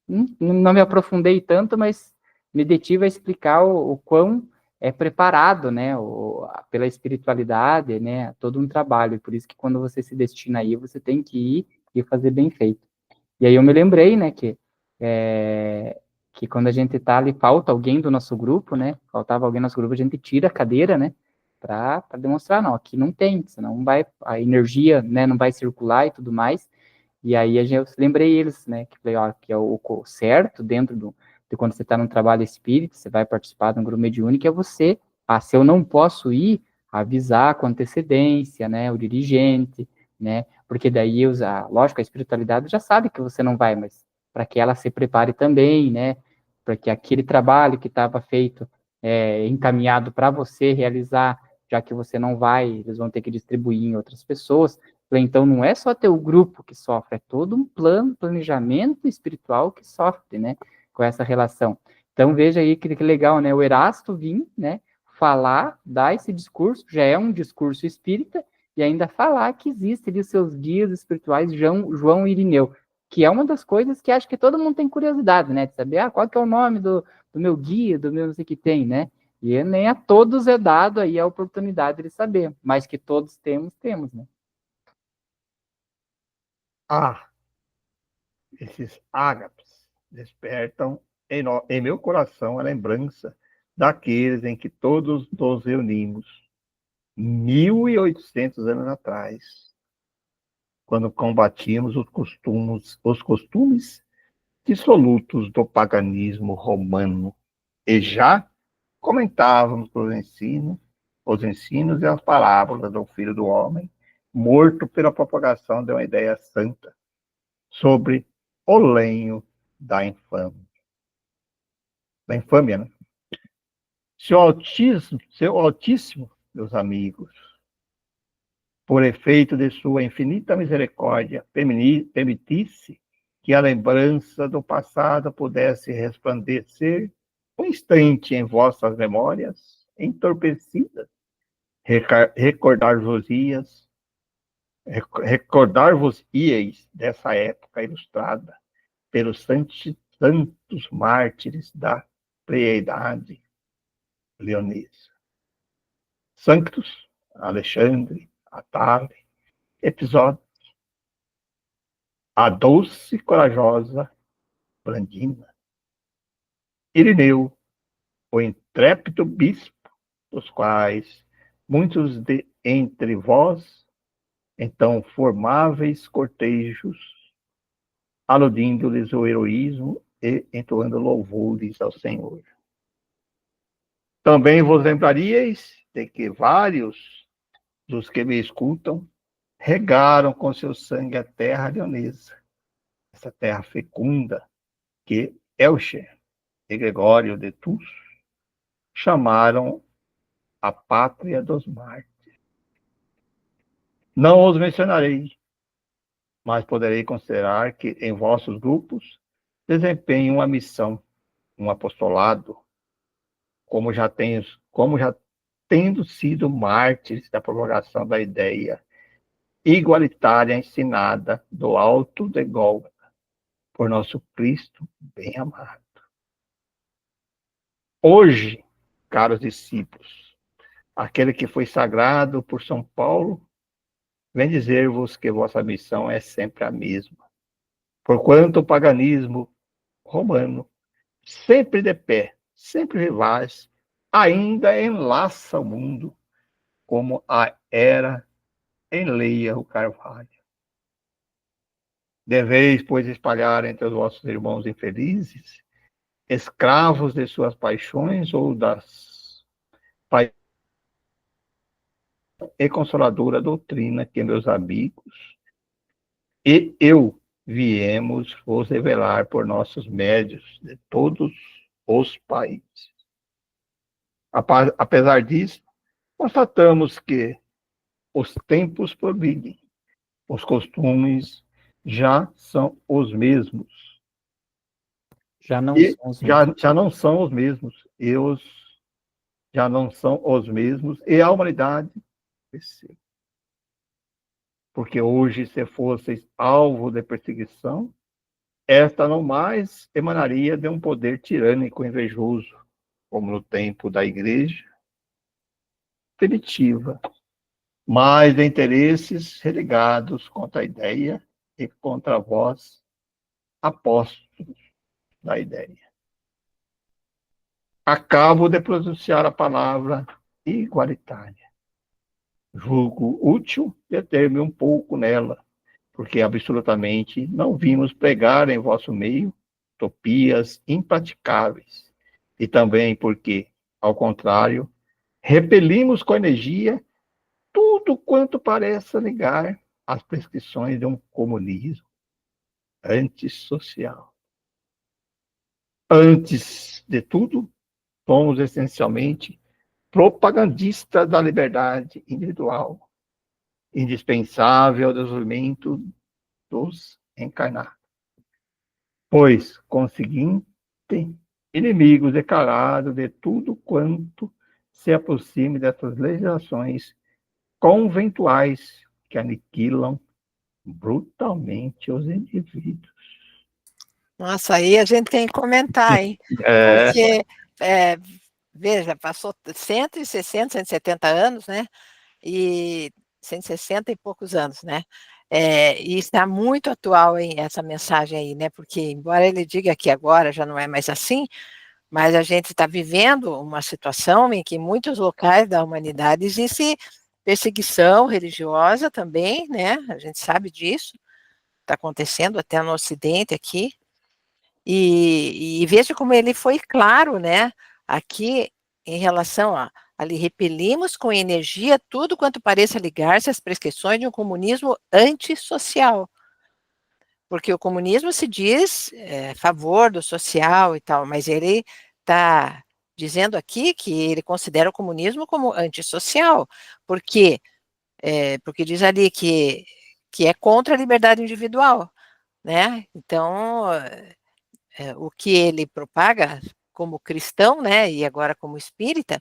não me aprofundei tanto, mas me detive a explicar o quão é preparado, né? Pela espiritualidade, né? Todo um trabalho. E por isso que quando você se destina aí, você tem que ir e fazer bem feito. E aí eu me lembrei, né? Que quando a gente tá ali, falta alguém do nosso grupo, né? Faltava alguém do nosso grupo, a gente tira a cadeira, né? Para demonstrar, não, aqui não tem, senão a energia, né, não vai circular e tudo mais. E aí eu lembrei eles, né? Que falei, ó, que é o certo dentro de quando você está num trabalho espírita, você vai participar de um grupo mediúnico, é você, se eu não posso ir, avisar com antecedência, né, o dirigente, né, porque daí, lógico, a espiritualidade já sabe que você não vai, mas para que ela se prepare também, né, para que aquele trabalho que estava feito, encaminhado para você realizar, já que você não vai, eles vão ter que distribuir em outras pessoas. Então, não é só ter o grupo que sofre, é todo um planejamento espiritual que sofre, né, com essa relação. Então, veja aí que legal, né, o Erasto vir, né, falar, dar esse discurso, já é um discurso espírita, e ainda falar que existem ali os seus guias espirituais, João e Irineu, que é uma das coisas que acho que todo mundo tem curiosidade, né, de saber, qual que é o nome do meu guia, do meu não sei o que tem, né, e nem a todos é dado aí a oportunidade de saber, mas que todos temos, né. Esses ágapes despertam em meu coração a lembrança daqueles em que todos nos reunimos 1.800 anos atrás, quando combatíamos os costumes dissolutos do paganismo romano e já comentávamos os ensinos e as parábolas do Filho do Homem, morto pela propagação de uma ideia santa sobre o lenho da infâmia, né? Seu Altíssimo, meus amigos, por efeito de sua infinita misericórdia, permitisse que a lembrança do passado pudesse resplandecer um instante em vossas memórias entorpecidas, recordar-vos-íeis dessa época ilustrada pelos santos mártires da Piedade leonesa. Sanctus, Alexandre, Atale, episódio, a doce, corajosa Blandina, Irineu, o intrépido bispo, dos quais muitos de entre vós, então formáveis cortejos, aludindo-lhes o heroísmo e entoando louvores ao Senhor. Também vos lembraríeis de que vários dos que me escutam regaram com seu sangue a terra leonesa, essa terra fecunda que Elcher e Gregório de Tours chamaram a pátria dos mártires. Não os mencionarei, mas poderei considerar que em vossos grupos desempenhem uma missão, um apostolado, como já tendo sido mártires da propagação da ideia igualitária ensinada do alto de Gólgota por nosso Cristo bem amado. Hoje, caros discípulos, aquele que foi sagrado por São Paulo, vem dizer-vos que vossa missão é sempre a mesma. Porquanto o paganismo romano, sempre de pé, sempre vivaz, ainda enlaça o mundo, como a era enleia o carvalho. Deveis, pois, espalhar entre os vossos irmãos infelizes, escravos de suas paixões ou das e consoladora doutrina que meus amigos e eu viemos vos revelar por nossos médios de todos os países. Apesar disso, constatamos que os tempos progridem, os costumes já são os mesmos. Já não E são os já, mesmos. já não são os mesmos. Já não são os mesmos. E a humanidade cresceu. Porque hoje, se fosseis alvo de perseguição, esta não mais emanaria de um poder tirânico e invejoso, como no tempo da Igreja primitiva, mas de interesses religados contra a ideia e contra vós, apóstolos da ideia. Acabo de pronunciar a palavra igualitária. Julgo útil deter-me um pouco nela, porque absolutamente não vimos pregar em vosso meio utopias impraticáveis. E também porque, ao contrário, repelimos com energia tudo quanto pareça ligar às prescrições de um comunismo antissocial. Antes de tudo, somos essencialmente propagandistas da liberdade individual, indispensável ao desenvolvimento dos encarnados. Pois, conseguinte, inimigos declarados de tudo quanto se aproxime dessas legislações conventuais que aniquilam brutalmente os indivíduos. Nossa, aí a gente tem que comentar, hein? Porque, veja, passou 160, 170 anos, né? E 160 e poucos anos, né? E está muito atual, hein, essa mensagem aí, né? Porque, embora ele diga que agora já não é mais assim, mas a gente está vivendo uma situação em que em muitos locais da humanidade existe perseguição religiosa também, né? A gente sabe disso, está acontecendo até no Ocidente aqui. E veja como ele foi claro, né? Aqui, em relação a ali, repelimos com energia tudo quanto pareça ligar-se às prescrições de um comunismo antissocial. Porque o comunismo se diz a favor do social e tal, mas ele está dizendo aqui que ele considera o comunismo como antissocial. Por quê? Porque diz ali que é contra a liberdade individual, né? Então, o que ele propaga como cristão, né, e agora como espírita,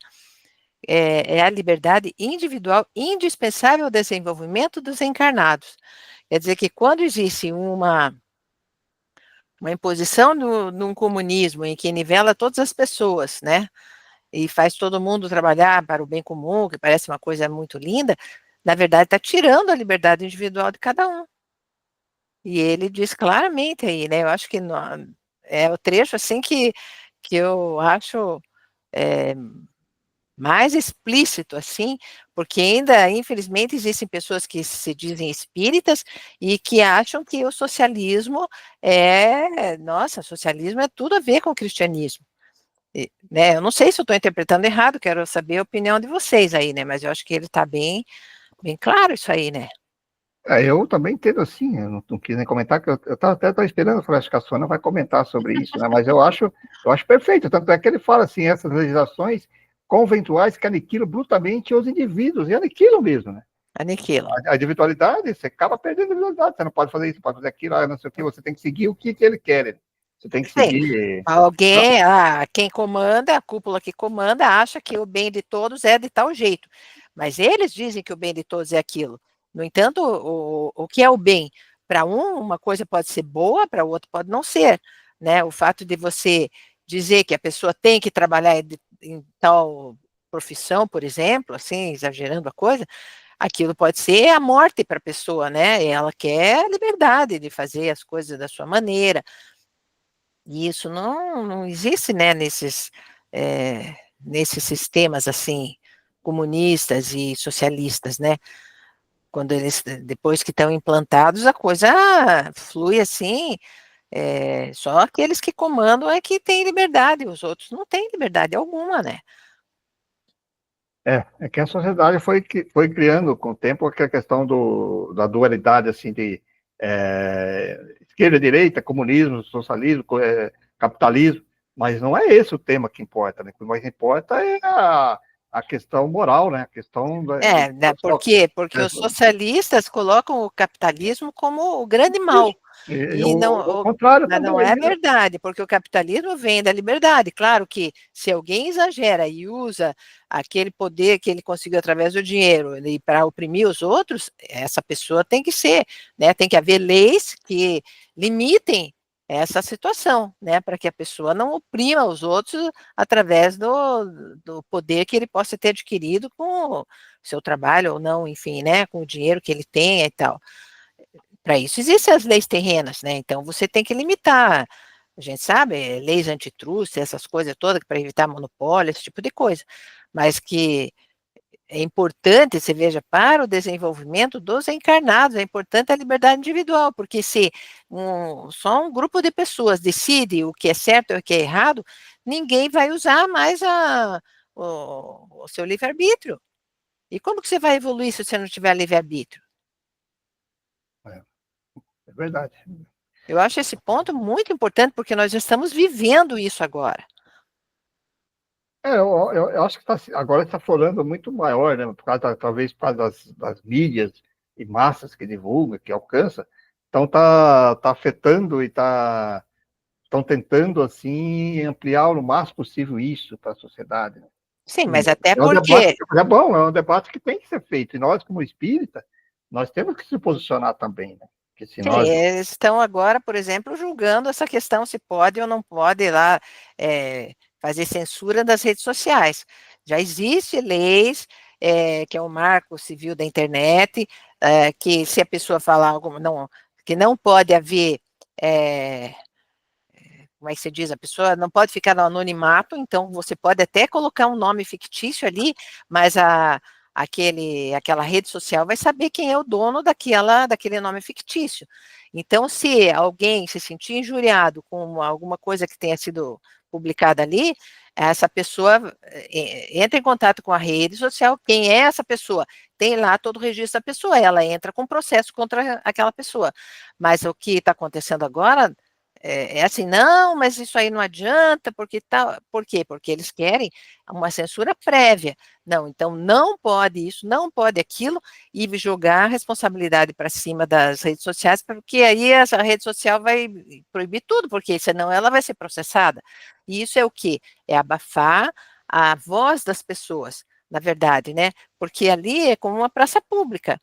é a liberdade individual indispensável ao desenvolvimento dos encarnados. Quer dizer que quando existe uma imposição num comunismo em que nivela todas as pessoas, né, e faz todo mundo trabalhar para o bem comum, que parece uma coisa muito linda, na verdade está tirando a liberdade individual de cada um. E ele diz claramente aí, né, eu acho que é o trecho assim que eu acho mais explícito, assim, porque ainda, infelizmente, existem pessoas que se dizem espíritas e que acham que o socialismo nossa, socialismo é tudo a ver com o cristianismo. Né, eu não sei se eu estou interpretando errado, quero saber a opinião de vocês aí, né, mas eu acho que ele está bem, bem claro isso aí, né. Eu também entendo assim, eu não quis nem comentar, que eu até estava esperando, eu falei, acho que a Sônia vai comentar sobre isso, né? Mas eu acho perfeito, tanto é que ele fala assim, essas legislações conventuais que aniquilam brutalmente os indivíduos, e aniquilam mesmo, né? Aniquilam. A individualidade, você acaba perdendo a individualidade, você não pode fazer isso, pode fazer aquilo, não sei o que, você tem que seguir o que ele quer, você tem que Sim, seguir... alguém, quem comanda, a cúpula que comanda, acha que o bem de todos é de tal jeito, mas eles dizem que o bem de todos é aquilo. No entanto, o que é o bem? Para uma coisa pode ser boa, para o outro pode não ser, né? O fato de você dizer que a pessoa tem que trabalhar em tal profissão, por exemplo, assim, exagerando a coisa, aquilo pode ser a morte para a pessoa, né? Ela quer a liberdade de fazer as coisas da sua maneira, e isso não existe, né, nesses sistemas, assim, comunistas e socialistas, né, quando eles, depois que estão implantados, a coisa flui assim, só aqueles que comandam é que têm liberdade, os outros não têm liberdade alguma, né. É que a sociedade foi criando com o tempo aquela questão da dualidade, assim, de esquerda e direita, comunismo, socialismo, capitalismo, mas não é esse o tema que importa, né? O que mais importa é a questão moral, né? A questão Né, por quê? Porque os socialistas colocam o capitalismo como o grande mal. E o contrário mas não também, é né? verdade, porque o capitalismo vem da liberdade. Claro que se alguém exagera e usa aquele poder que ele conseguiu através do dinheiro para oprimir os outros, essa pessoa tem que ser, né? Tem que haver leis que limitem essa situação, né? Para que a pessoa não oprima os outros através do poder que ele possa ter adquirido com o seu trabalho ou não, enfim, né? Com o dinheiro que ele tem e tal. Para isso existem as leis terrenas, né? Então você tem que limitar. A gente sabe, leis antitruste, essas coisas todas para evitar monopólio, esse tipo de coisa. Mas que é importante, você veja, para o desenvolvimento dos encarnados, é importante a liberdade individual, porque se só um grupo de pessoas decide o que é certo e o que é errado, ninguém vai usar mais o seu livre-arbítrio. E como que você vai evoluir se você não tiver livre-arbítrio? É verdade. Eu acho esse ponto muito importante, porque nós estamos vivendo isso agora. Eu acho que agora está florando muito maior, né? Talvez por causa das mídias e massas que divulga, que alcança. Então tá afetando e estão tentando assim ampliar o máximo possível isso para a sociedade, né? Sim, mas até um debate, porque... é um debate que tem que ser feito. E nós, como espírita, nós temos que se posicionar também, né? Porque se Sim, nós... eles estão agora, por exemplo, julgando essa questão se pode ou não pode lá fazer censura das redes sociais. Já existe leis, que é o Marco Civil da Internet, que se a pessoa falar algo, que não pode haver, como é que se diz, a pessoa não pode ficar no anonimato, então você pode até colocar um nome fictício ali, mas aquela rede social vai saber quem é o dono daquele nome fictício. Então, se alguém se sentir injuriado com alguma coisa que tenha sido publicada ali, essa pessoa entra em contato com a rede social. Quem é essa pessoa? Tem lá todo o registro da pessoa, ela entra com processo contra aquela pessoa. Mas o que está acontecendo agora é assim, não, mas isso aí não adianta, porque tá, por quê? Porque eles querem uma censura prévia. Não, então não pode isso, não pode aquilo, e jogar a responsabilidade para cima das redes sociais, porque aí essa rede social vai proibir tudo, porque senão ela vai ser processada. E isso é o quê? É abafar a voz das pessoas, na verdade, né? Porque ali é como uma praça pública.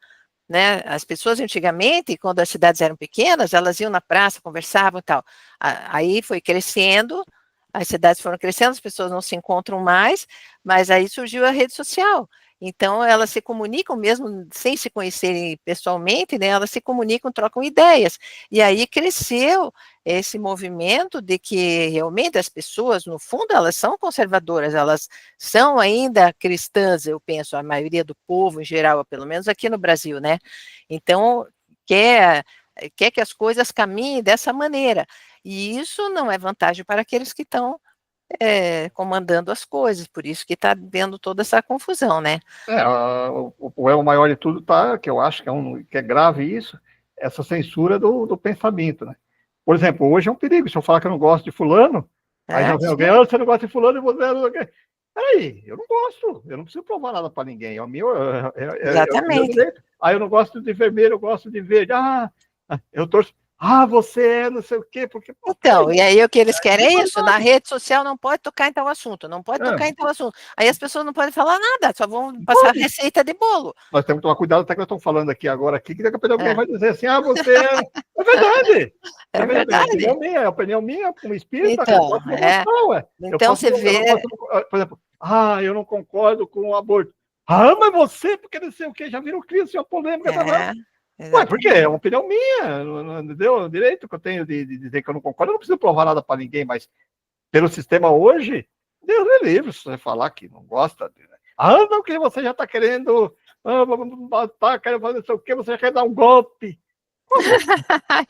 Né? As pessoas antigamente, quando as cidades eram pequenas, elas iam na praça, conversavam e tal. Aí foi crescendo, as cidades foram crescendo, as pessoas não se encontram mais, mas aí surgiu a rede social. Então, elas se comunicam mesmo sem se conhecerem pessoalmente, né? Elas se comunicam, trocam ideias. E aí cresceu esse movimento de que realmente as pessoas, no fundo, elas são conservadoras, elas são ainda cristãs, eu penso, a maioria do povo em geral, pelo menos aqui no Brasil, né? Então, quer que as coisas caminhem dessa maneira. E isso não é vantagem para aqueles que estão comandando as coisas, por isso que está vendo toda essa confusão, né? O erro maior de tudo que eu acho que é grave isso, essa censura do pensamento, né? Por exemplo, hoje é um perigo, se eu falar que eu não gosto de fulano, aí já vem alguém, você não gosta de fulano e você não quer. Peraí, eu não gosto, eu não preciso provar nada para ninguém, é o meu direito. Aí eu não gosto de vermelho, eu gosto de verde. Eu torço. Você é não sei o quê, porque... Então, e aí o que eles querem é isso, na rede social não pode tocar em tal assunto, não pode tocar em tal assunto. Aí as pessoas não podem falar nada, só vão passar receita de bolo. Nós temos que tomar cuidado, até que nós estamos falando aqui agora, que daqui a pouco alguém vai dizer assim, você é... É verdade. É verdade. É a opinião minha, como espírita, então, eu posso não gostar, ué. Então você vê... por exemplo, eu não concordo com o aborto. Mas você, porque não sei o quê, já virou crise, uma polêmica. Ué, por quê? É uma opinião minha, não deu o direito que eu tenho de dizer que eu não concordo, eu não preciso provar nada para ninguém, mas pelo sistema hoje, Deus é livre se você falar que não gosta. Não, que você já está querendo matar, querendo fazer não sei o quê, você já quer dar um golpe.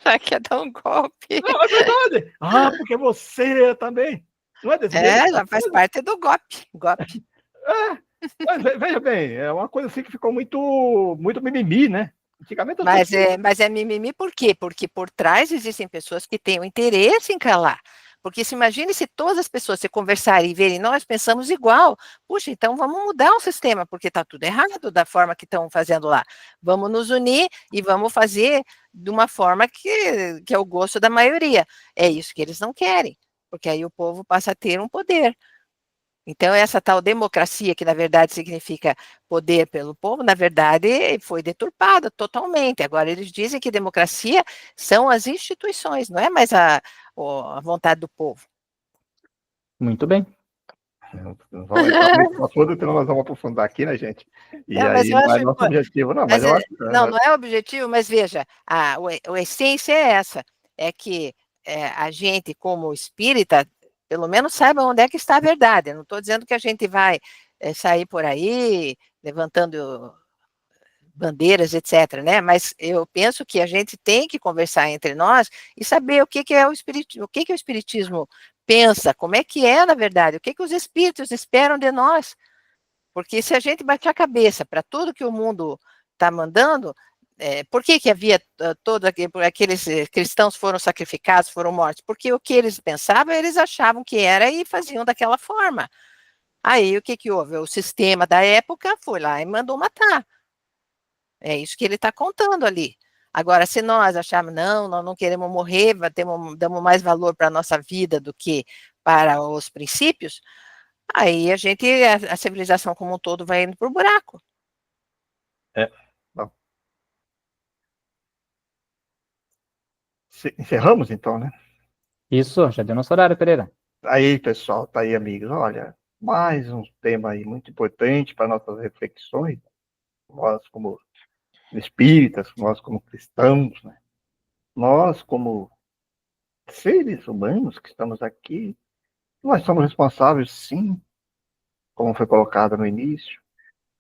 Já quer dar um golpe. Não, é verdade. Porque você também. Não é desse jeito? Já faz parte do golpe. Mas veja bem, é uma coisa assim que ficou muito, muito mimimi, né? Antigamente mas é mimimi por quê? Porque por trás existem pessoas que têm o interesse em calar. Porque se imagine se todas as pessoas se conversarem e verem, nós pensamos igual. Puxa, então vamos mudar o sistema, porque está tudo errado da forma que estão fazendo lá. Vamos nos unir e vamos fazer de uma forma que é o gosto da maioria. É isso que eles não querem, porque aí o povo passa a ter um poder. Então, essa tal democracia, que na verdade significa poder pelo povo, na verdade foi deturpada totalmente. Agora, eles dizem que democracia são as instituições, não é mais a vontade do povo. Muito bem. Tudo que nós vamos aprofundar aqui, né, gente? E não, aí não é nosso objetivo, não. Mas eu acho, não é o objetivo, mas veja, a essência é essa, é que a gente, como espírita, pelo menos saiba onde é que está a verdade. Eu não estou dizendo que a gente vai sair por aí levantando bandeiras, etc., né? Mas eu penso que a gente tem que conversar entre nós e saber o que é o espiritismo, o que o espiritismo pensa, como é que é, na verdade, o que os espíritos esperam de nós. Porque se a gente bater a cabeça para tudo que o mundo está mandando, por que havia todos aqueles cristãos foram sacrificados, foram mortos? Porque o que eles pensavam, eles achavam que era e faziam daquela forma. Aí o que houve? O sistema da época foi lá e mandou matar. É isso que ele está contando ali. Agora, se nós acharmos, não, nós não queremos morrer, damos mais valor para a nossa vida do que para os princípios, aí a civilização como um todo vai indo para o buraco. Bom. Encerramos, então, né? Isso, já deu nosso horário, Pereira. Aí, pessoal, tá aí, amigos. Olha, mais um tema aí muito importante para nossas reflexões. Nós, como espíritas, nós, como cristãos, né? Nós, como seres humanos que estamos aqui, nós somos responsáveis, sim, como foi colocado no início,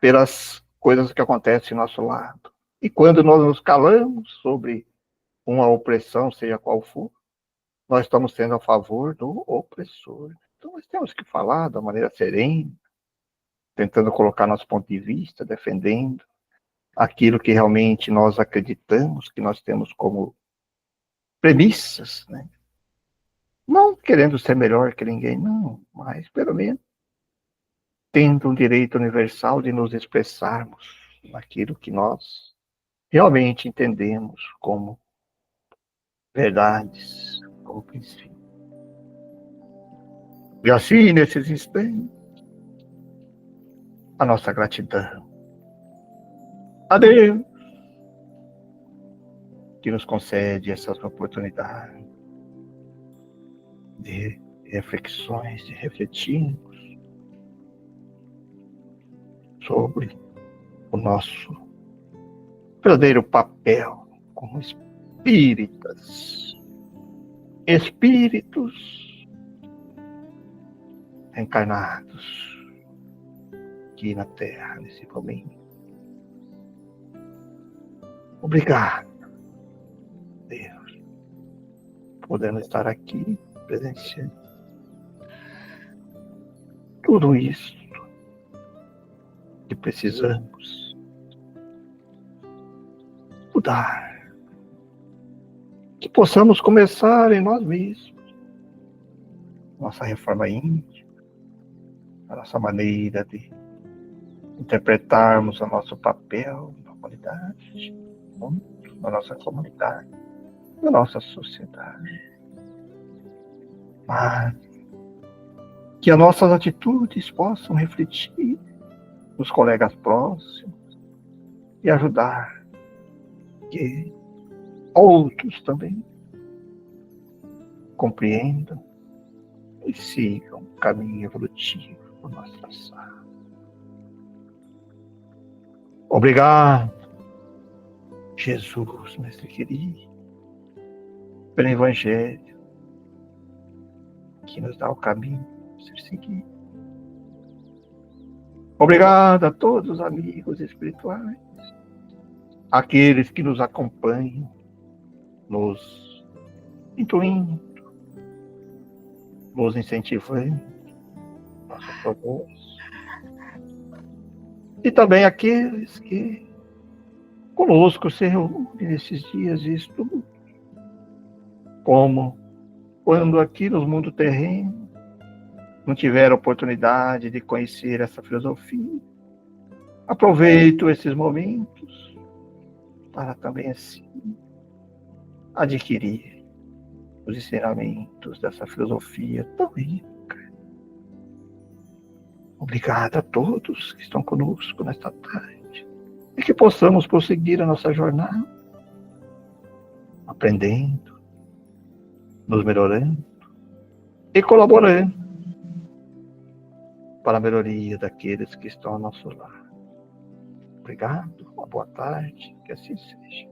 pelas coisas que acontecem ao nosso lado. E quando nós nos calamos sobre uma opressão, seja qual for, nós estamos sendo a favor do opressor. Então, nós temos que falar da maneira serena, tentando colocar nosso ponto de vista, defendendo aquilo que realmente nós acreditamos, que nós temos como premissas, né? Não querendo ser melhor que ninguém, não, mas pelo menos tendo um direito universal de nos expressarmos naquilo que nós realmente entendemos como verdades, como princípios. E assim, nesses instantes, a nossa gratidão a Deus, que nos concede essas oportunidades de reflexões, de refletirmos sobre o nosso verdadeiro papel como espíritas, espíritos encarnados aqui na Terra, nesse momento. Obrigado, Deus, podendo estar aqui presenciando tudo isso que precisamos mudar, que possamos começar em nós mesmos, nossa reforma íntima, a nossa maneira de interpretarmos o nosso papel na humanidade, na nossa comunidade, na nossa sociedade. Mas que as nossas atitudes possam refletir nos colegas próximos e ajudar que outros também compreendam e sigam o caminho evolutivo por nós traçar. Obrigado, Jesus, mestre querido, pelo Evangelho que nos dá o caminho a ser seguido. Obrigado a todos os amigos espirituais, aqueles que nos acompanham, nos intuindo, nos incentivando, nosso progresso. E também aqueles que conosco se reúnem nesses dias de estudo, como quando aqui no mundo terreno não tiveram oportunidade de conhecer essa filosofia. Aproveito esses momentos para também assim adquirir os ensinamentos dessa filosofia tão rica. Obrigado a todos que estão conosco nesta tarde e que possamos prosseguir a nossa jornada, aprendendo, nos melhorando e colaborando para a melhoria daqueles que estão ao nosso lado. Obrigado, uma boa tarde, que assim seja.